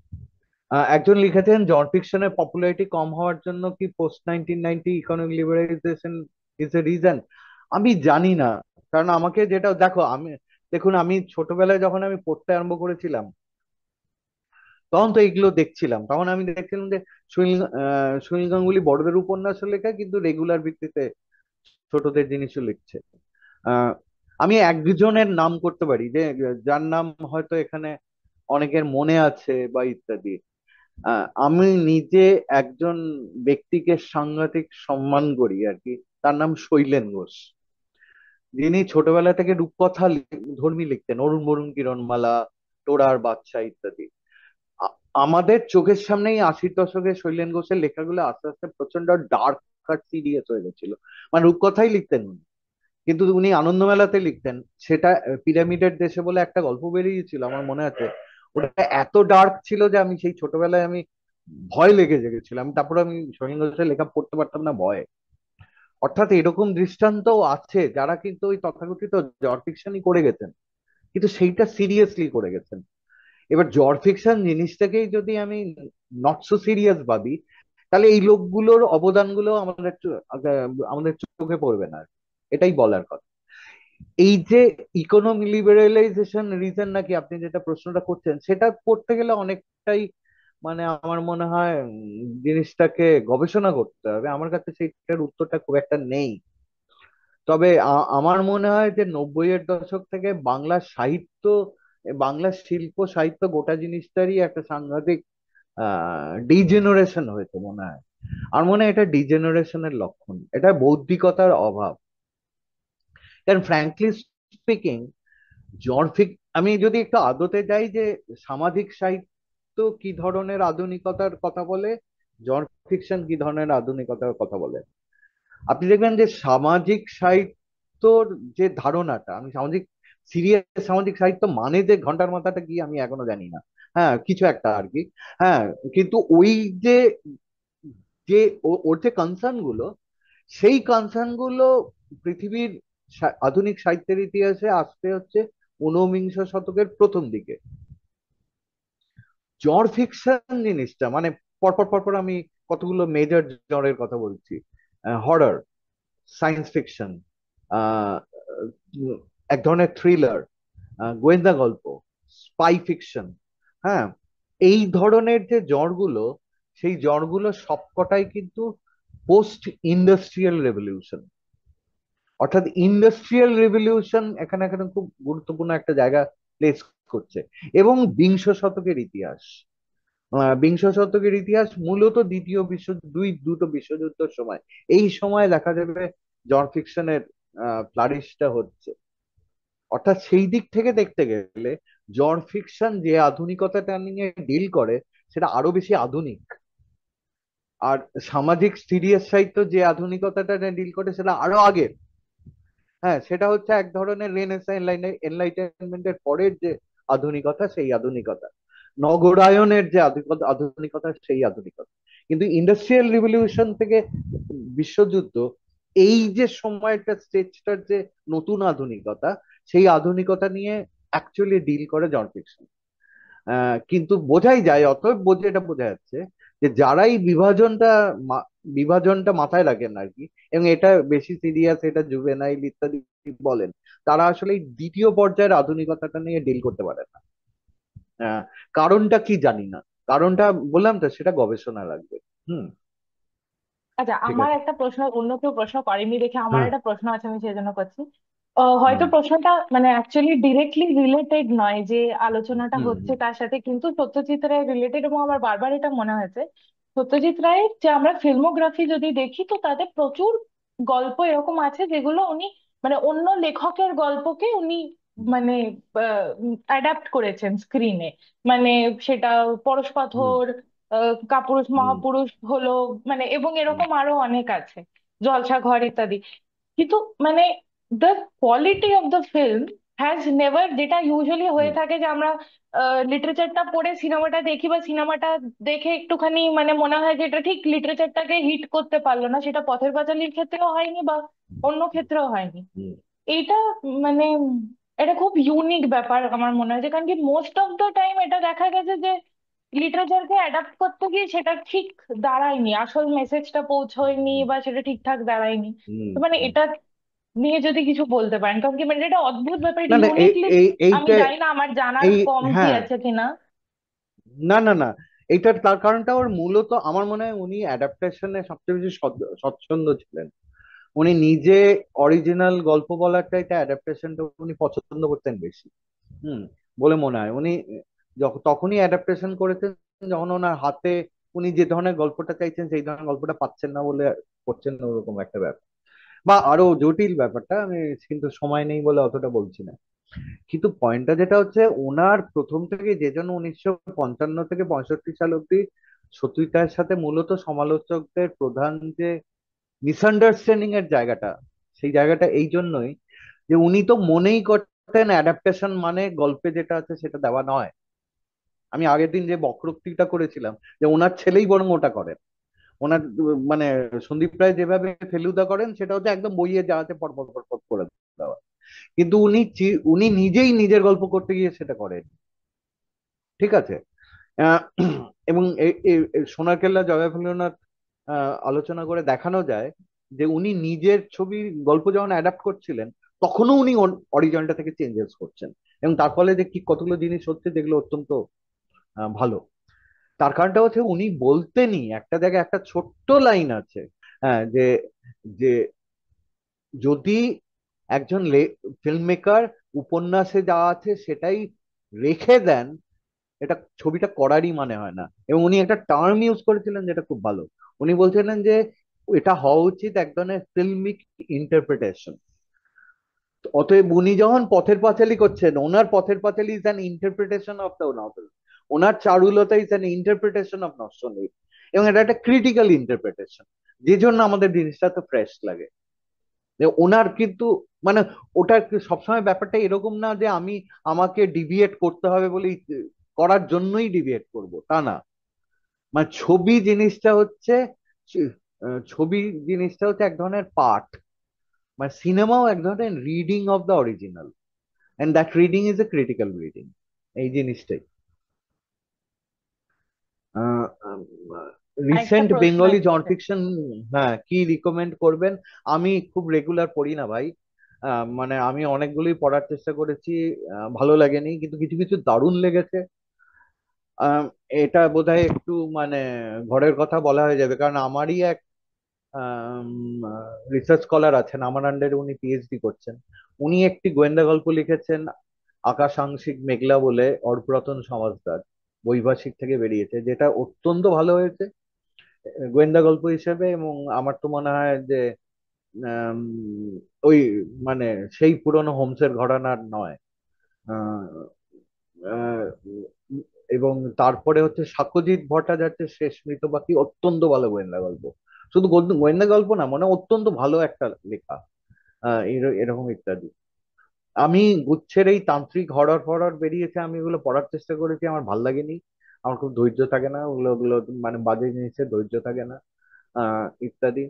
একজন লিখেছেন জন ফিকশনের পপুলারিটি কম হওয়ার জন্য কি post 1990 economic liberalisation is a reason. আমি জানি না, কারণ আমাকে যেটা দেখো আমি, দেখুন আমি ছোটবেলায় যখন আমি পড়তে আরম্ভ করেছিলাম, তখন তো এগুলো দেখছিলাম, তখন আমি দেখছিলাম যে সুনীল গাঙ্গুলি বড়দের উপন্যাসও লেখা, কিন্তু রেগুলার ভিত্তিতে ছোটদের জিনিসও লিখছে। আহ, আমি একজনের নাম করতে পারি যে যার নাম হয়তো এখানে অনেকের মনে আছে বা ইত্যাদি। আমি নিজে একজন ব্যক্তিকে সাংঘাতিক সম্মান করি আর কি, তার নাম শৈলেন ঘোষ, যিনি ছোটবেলা থেকে রূপকথা ধর্মী লিখতেন, অরুণ বরুণ কিরণমালা, টোড়ার বাদশা ইত্যাদি। আ- আমাদের চোখের সামনেই 80-র দশকে শৈলেন ঘোষের লেখাগুলো আস্তে আস্তে প্রচন্ড ডার্ক আর সিরিয়াস হয়ে গেছিল। মানে রূপকথাই লিখতেন উনি, কিন্তু উনি আনন্দমেলাতে লিখতেন। সেটা পিরামিডের দেশে বলে একটা গল্প বেরিয়েছিল আমার মনে আছে, ওটা এত ডার্ক ছিল যে আমি সেই ছোটবেলায় আমি ভয় লেগে গেছিল, আমি তারপরে আমি শৈলেন ঘোষের লেখা পড়তে পারতাম না ভয়ে। অর্থাৎ এরকম দৃষ্টান্তও আছে যারা কিন্তু ওই তথাকথিত জট ফিকশনই করে গেছেন, কিন্তু সেইটা সিরিয়াসলি করে গেছেন। এবার জট ফিকশন জিনিসটাকেই যদি আমি নট সো সিরিয়াস ভাবি, তাহলে এই লোকগুলোর অবদানগুলো আমাদের চোখে পড়বে না। এটাই বলার কথা। এই যে ইকোনমি লিবারালাইজেশন রিজন নাকি আপনি যেটা প্রশ্নটা করছেন, সেটা করতে গেলে অনেকটাই মানে আমার মনে হয় জিনিসটাকে গবেষণা করতে হবে। আমার কাছে সেইটার উত্তরটা খুব একটা নেই। তবে আমার মনে হয় যে 90-এর দশক থেকে বাংলা সাহিত্য, বাংলা শিল্প সাহিত্য গোটা জিনিসটারই একটা সাংঘাতিক ডিজেনারেশন হয়েছে মনে হয়। আর মনে হয় এটা ডিজেনারেশনের লক্ষণ, এটা বৌদ্ধিকতার অভাব। কারণ ফ্র্যাঙ্কলি স্পিকিং, আমি যদি একটু আদতে যাই যে সামাজিক সাহিত্য কি ধরনের আধুনিকতার কথা বলে, জন ফিকশন কি ধরনের আধুনিকতার কথা বলে, আপনি দেখবেন যে সামাজিক সাহিত্যর যে ধারণাটা, আমি সামাজিক সিরিয়াস সামাজিক সাহিত্য মানে যে ঘন্টার মাথাটা কি আমি এখনো জানি না, হ্যাঁ কিছু একটা আর কি। হ্যাঁ, কিন্তু ওই যে যে ওর যে কনসার্ন গুলো, সেই কনসার্ন গুলো পৃথিবীর আধুনিক সাহিত্যের ইতিহাসে আসতে হচ্ছে ঊনবিংশ শতকের প্রথম দিকে। জর ফিকশন জিনিসটা মানে পরপর পরপর আমি কতগুলো মেজর জরের কথা বলছি: হরর, সায়েন্স ফিকশন, এক ধরনের থ্রিলার, গোয়েন্দা গল্প, স্পাই ফিকশন। হ্যাঁ, এই ধরনের যে জ্বরগুলো, সেই জ্বরগুলো সবকটাই কিন্তু পোস্ট ইন্ডাস্ট্রিয়াল রেভলিউশন। অর্থাৎ ইন্ডাস্ট্রিয়াল রেভলিউশন এখানে এখানে খুব গুরুত্বপূর্ণ একটা জায়গা প্লেস করছে। এবং বিংশ শতকের ইতিহাস, বিংশ শতকের ইতিহাস মূলত দুটো বিশ্বযুদ্ধের সময়, এই সময় দেখা যাবে জন ফিকশনের ফ্লারিশটা হচ্ছে। অর্থাৎ সেই দিক থেকে দেখতে গেলে জন ফিকশন যে আধুনিকতাটা নিয়ে ডিল করে, সেটা আরো বেশি আধুনিক। আর সামাজিক সিরিয়াস সাহিত্য যে আধুনিকতাটা ডিল করে, সেটা আরো আগে। হ্যাঁ, সেটা হচ্ছে এক ধরনের এনলাইটেনমেন্টের পরের যে আধুনিকতা, সেই আধুনিকতা, নগরায়নের যে আধুনিকতা, সেই আধুনিকতা। কিন্তু ইন্ডাস্ট্রিয়াল রিভলিউশন থেকে বিশ্বযুদ্ধ, এই যে সময়টা স্টেজটার যে নতুন আধুনিকতা, সেই আধুনিকতা নিয়ে অ্যাকচুয়ালি ডিল করে জন ফিকশন। কিন্তু বোঝাই যায়, অতএব বোঝে এটা বোঝা যাচ্ছে যে যারাই বিভাজনটা মাথায় রাখেন আর কি, এবং এটা বেশি সিরিয়াস, এটা জুভেনাইল ইত্যাদি বলেন, তারা আসলে এই দ্বিতীয় পর্যায়ের আধুনিকতাটা নিয়ে ডিল করতে পারে না। আহ, কারণটা কি জানি না, কারণটা বললাম তো সেটা গবেষণা লাগবে। হুম।
আচ্ছা,
ঠিক
আমার
আছে।
একটা প্রশ্ন, অন্য কেউ প্রশ্ন করেনি দেখে আমার
হ্যাঁ।
একটা প্রশ্ন আছে, আমি সেই জন্য করছি। হয়তো
হুম
প্রশ্নটা মানে অ্যাকচুয়ালি ডিরেক্টলি রিলেটেড নয় যে আলোচনাটা
হুম
হচ্ছে
হুম
তার সাথে, কিন্তু সত্যজিৎ রায় রিলেটেড, এবং আমার বারবার এটা মনে হয়েছে সত্যজিৎ রায়ের যে আমরা ফিল্মোগ্রাফি যদি দেখি তো তাতে প্রচুর গল্প এরকম আছে যেগুলো উনি মানে অন্য লেখকের গল্পকে উনি মানে অ্যাডাপ্ট করেছেন স্ক্রিনে। মানে সেটা পরশ
হুম
পাথর, কাপুরুষ
হুম
মহাপুরুষ হলো, মানে এবং
হুম
এরকম আরো অনেক আছে, জলসা ঘর ইত্যাদি। কিন্তু মানে the quality of the film has never, যেটা ইউজুয়ালি হয়ে
হুম
থাকে যে আমরা লিটারেচারটা পড়ে সিনেমাটা দেখি, বা সিনেমাটা দেখে একটুখানি মানে মনে হয় যে এটা ঠিক লিটারেচারটাকে হিট করতে পারলো না, সেটা পথের পাঁচালীর ক্ষেত্রেও হয়নি বা অন্য ক্ষেত্রেও হয়নি।
হুম
এইটা মানে এটা খুব ইউনিক ব্যাপার আমার মনে হয়, যে কারণ কি মোস্ট অফ দ্য টাইম এটা দেখা গেছে যে লিটারেচারকে অ্যাডাপ্ট করতে গিয়ে সেটা ঠিক দাঁড়ায়নি, আসল মেসেজটা পৌঁছয়নি
হুম
বা সেটা ঠিকঠাক দাঁড়ায়নি।
হুম
তো মানে
হুম।
এটা নিয়ে যদি কিছু বলতে পারেন, কারণ কি মানে এটা অদ্ভুত ব্যাপার,
না
এটা
না,
ইউনিকলি, আমি
এইটা,
জানি না আমার জানার
এই,
কম কি
হ্যাঁ,
আছে কিনা।
না না না, এইটার তার কারণটা ওর মূলত আমার মনে হয় উনি অ্যাডাপ্টেশনে সবচেয়ে বেশি স্বচ্ছন্দ ছিলেন। উনি নিজে অরিজিনাল গল্প বলার চাইতে অ্যাডাপ্টেশনটা উনি পছন্দ করতেন বেশি। হুম। বলে মনে হয় উনি যখন তখনই অ্যাডাপ্টেশন করেছেন যখন ওনার হাতে উনি যে ধরনের গল্পটা চাইছেন সেই ধরনের গল্পটা পাচ্ছেন না বলে করছেন না, ওরকম একটা ব্যাপার। বা আরো জটিল ব্যাপারটা আমি কিন্তু সময় নেই বলে অতটা বলছি না। কিন্তু পয়েন্টটা যেটা হচ্ছে, ওনার প্রথম থেকে যে জন্য 1955 থেকে 65 সাল অব্দি সত্যজিৎ রায়ের সাথে মূলত সমালোচকদের প্রধান যে মিসআন্ডারস্ট্যান্ডিং এর জায়গাটা, সেই জায়গাটা এই জন্যই যে উনি তো মনেই করতেন অ্যাডাপ্টেশন মানে গল্পে যেটা আছে সেটা দেওয়া নয়। আমি আগের দিন যে বক্রোক্তিটা করেছিলাম যে ওনার ছেলেই বরং ওটা করেন। ওনার মানে সন্দীপ রায় যেভাবে ফেলুদা করেন সেটা হচ্ছে একদম বইয়ে যা আছে পর পর পর পর করে দেওয়া। কিন্তু উনি নিজেই নিজের গল্প করতে গিয়ে সেটা করেন। ঠিক আছে। আহ, এবং সোনার কেল্লা জয়া ফেলুনাথ আলোচনা করে দেখানো যায় যে উনি নিজের ছবি গল্প যখন অ্যাডাপ্ট করছিলেন তখনও উনি অরিজিনালটা থেকে চেঞ্জেস করছেন, এবং তার ফলে যে কি কতগুলো জিনিস হচ্ছে যেগুলো অত্যন্ত ভালো। তার কারণটা হচ্ছে উনি বলতেনই একটা জায়গায় একটা ছোট্ট লাইন আছে, হ্যাঁ, যে যে যদি একজন ফিল্ম মেকার উপন্যাসে যা আছে সেটাই রেখে দেন, এটা ছবিটা করারই মানে হয় না। এবং উনি একটা টার্ম ইউজ করেছিলেন যেটা খুব ভালো। উনি বলছিলেন যে এটা হওয়া উচিত এক ধরনের ফিল্মিক ইন্টারপ্রিটেশন। অতএব উনি যখন পথের পাঁচালী করছেন, ওনার Pather Panchali is an interpretation of the novel, ওনার Charulata is an interpretation of Narsingdi, এবং এটা একটা ক্রিটিক্যাল ইন্টারপ্রিটেশন, যে জন্য আমাদের জিনিসটা তো ফ্রেশ লাগে। যে ওনার কিন্তু মানে ওটা সবসময় ব্যাপারটা এরকম না যে আমাকে ডিভিয়েট করতে হবে বলেই করার জন্যই ডিভিয়েট করব, তা না। মানে ছবি জিনিসটা হচ্ছে এক ধরনের পাঠ, মানে সিনেমাও এক ধরনের reading of the original, and that reading is a critical reading. এই জিনিসটাই
আরেকটা
রিসেন্ট
প্রশ্ন
বেঙ্গলি জন
এসেছে।
ফিকশন, হ্যাঁ, কি রিকমেন্ড করবেন? আমি খুব রেগুলার পড়ি না ভাই। মানে আমি অনেকগুলোই পড়ার চেষ্টা করেছি, ভালো লাগেনি, কিন্তু কিছু কিছু দারুণ লেগেছে। আহ, এটা বোধহয় একটু মানে ঘরের কথা বলা হয়ে যাবে, কারণ আমারই এক রিসার্চ স্কলার আছেন আমার আন্ডারে, উনি পিএইচডি করছেন। উনি একটি গোয়েন্দা গল্প লিখেছেন আকাশ আংশিক মেঘলা বলে, অর্করতন সমাজদার বৈভাষিক থেকে বেরিয়েছে, যেটা অত্যন্ত ভালো হয়েছে গোয়েন্দা গল্প হিসেবে। এবং আমার তো মনে হয় যে আম, ওই মানে সেই পুরনো হোমসের ঘরানার নয়। আহ, আহ, এবং তারপরে হচ্ছে সাক্ষ্যজিৎ ভট্টাচার্যের শেষ মৃত পাখি, অত্যন্ত ভালো গোয়েন্দা গল্প। শুধু গোয়েন্দা গল্প না, মানে অত্যন্ত ভালো একটা লেখা। এরকম ইত্যাদি। আমি গুচ্ছের এই তান্ত্রিক হরর ফরর বেরিয়েছে, আমি ওগুলো পড়ার চেষ্টা করেছি, আমার ভাল লাগেনি। আমার খুব ধৈর্য থাকে না ওগুলো ওগুলো মানে বাজে জিনিসের ধৈর্য থাকে না, ইত্যাদি।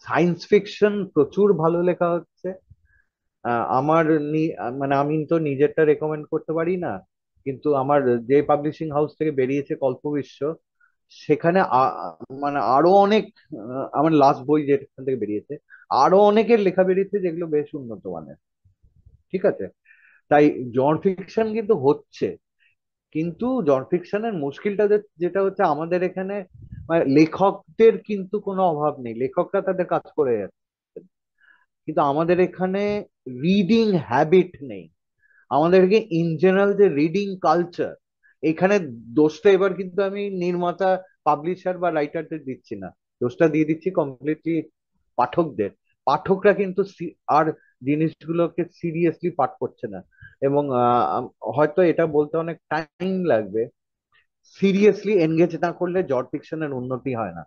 সায়েন্স ফিকশন প্রচুর ভালো লেখা হচ্ছে। আমার মানে আমি তো নিজেরটা রেকমেন্ড করতে পারি না, কিন্তু আমার যে পাবলিশিং হাউস থেকে বেরিয়েছে কল্পবিশ্ব, সেখানে মানে আরো অনেক আমার লাস্ট বই যেখান থেকে বেরিয়েছে, আরো অনেকের লেখা বেরিয়েছে যেগুলো বেশ উন্নত মানের। ঠিক আছে, তাই জন ফিকশন কিন্তু হচ্ছে, কিন্তু জন ফিকশনের মুশকিলটা যেটা হচ্ছে আমাদের এখানে মানে লেখকদের কিন্তু কোনো অভাব নেই, লেখকরা তাদের কাজ করে যাচ্ছে, কিন্তু আমাদের এখানে রিডিং হ্যাবিট নেই। আমাদেরকে ইন জেনারেল যে রিডিং কালচার, এখানে দোষটা এবার কিন্তু আমি নির্মাতা, পাবলিশার বা রাইটারদের দিচ্ছি না, দোষটা দিয়ে দিচ্ছি কমপ্লিটলি পাঠকদের। পাঠকরা কিন্তু আর জিনিসগুলোকে সিরিয়াসলি পাঠ করছে না। এবং হয়তো এটা বলতে অনেক টাইম লাগবে, সিরিয়াসলি এনগেজ না করলে জট ফিকশনের উন্নতি হয় না।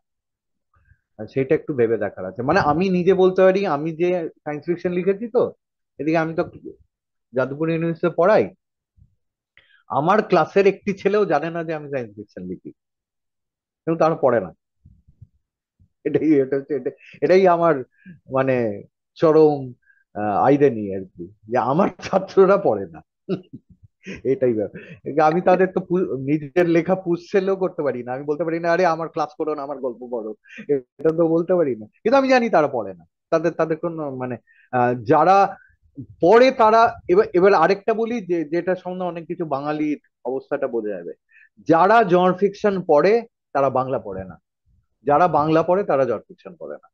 আর সেটা একটু ভেবে দেখার আছে। মানে আমি নিজে বলতে পারি, আমি যে সায়েন্স ফিকশন লিখেছি তো, এদিকে আমি তো যাদবপুর ইউনিভার্সিটিতে পড়াই, আমার ক্লাসের একটি ছেলেও জানে না যে আমি সায়েন্স ফিকশন লিখি, কিন্তু তারা পড়ে না। এটা হচ্ছে এটাই আমার মানে চরম আইরানি আর কি, যে আমার ছাত্ররা পড়ে না। এটাই ব্যাপার। আমি তাদের তো নিজের লেখা পুশ সেলও করতে পারি না, আমি বলতে পারি না আরে আমার ক্লাস করো না, আমার গল্প পড়ো, এটা তো বলতে পারি না, কিন্তু আমি জানি তারা পড়ে না। তাদের তাদের কোনো মানে যারা পড়ে তারা, এবার এবার আরেকটা বলি যে যেটা সম্বন্ধে অনেক কিছু বাঙালির অবস্থাটা বোঝা যাবে, যারা জন ফিকশন পড়ে তারা বাংলা পড়ে না, যারা বাংলা পড়ে তারা জন ফিকশন পড়ে না।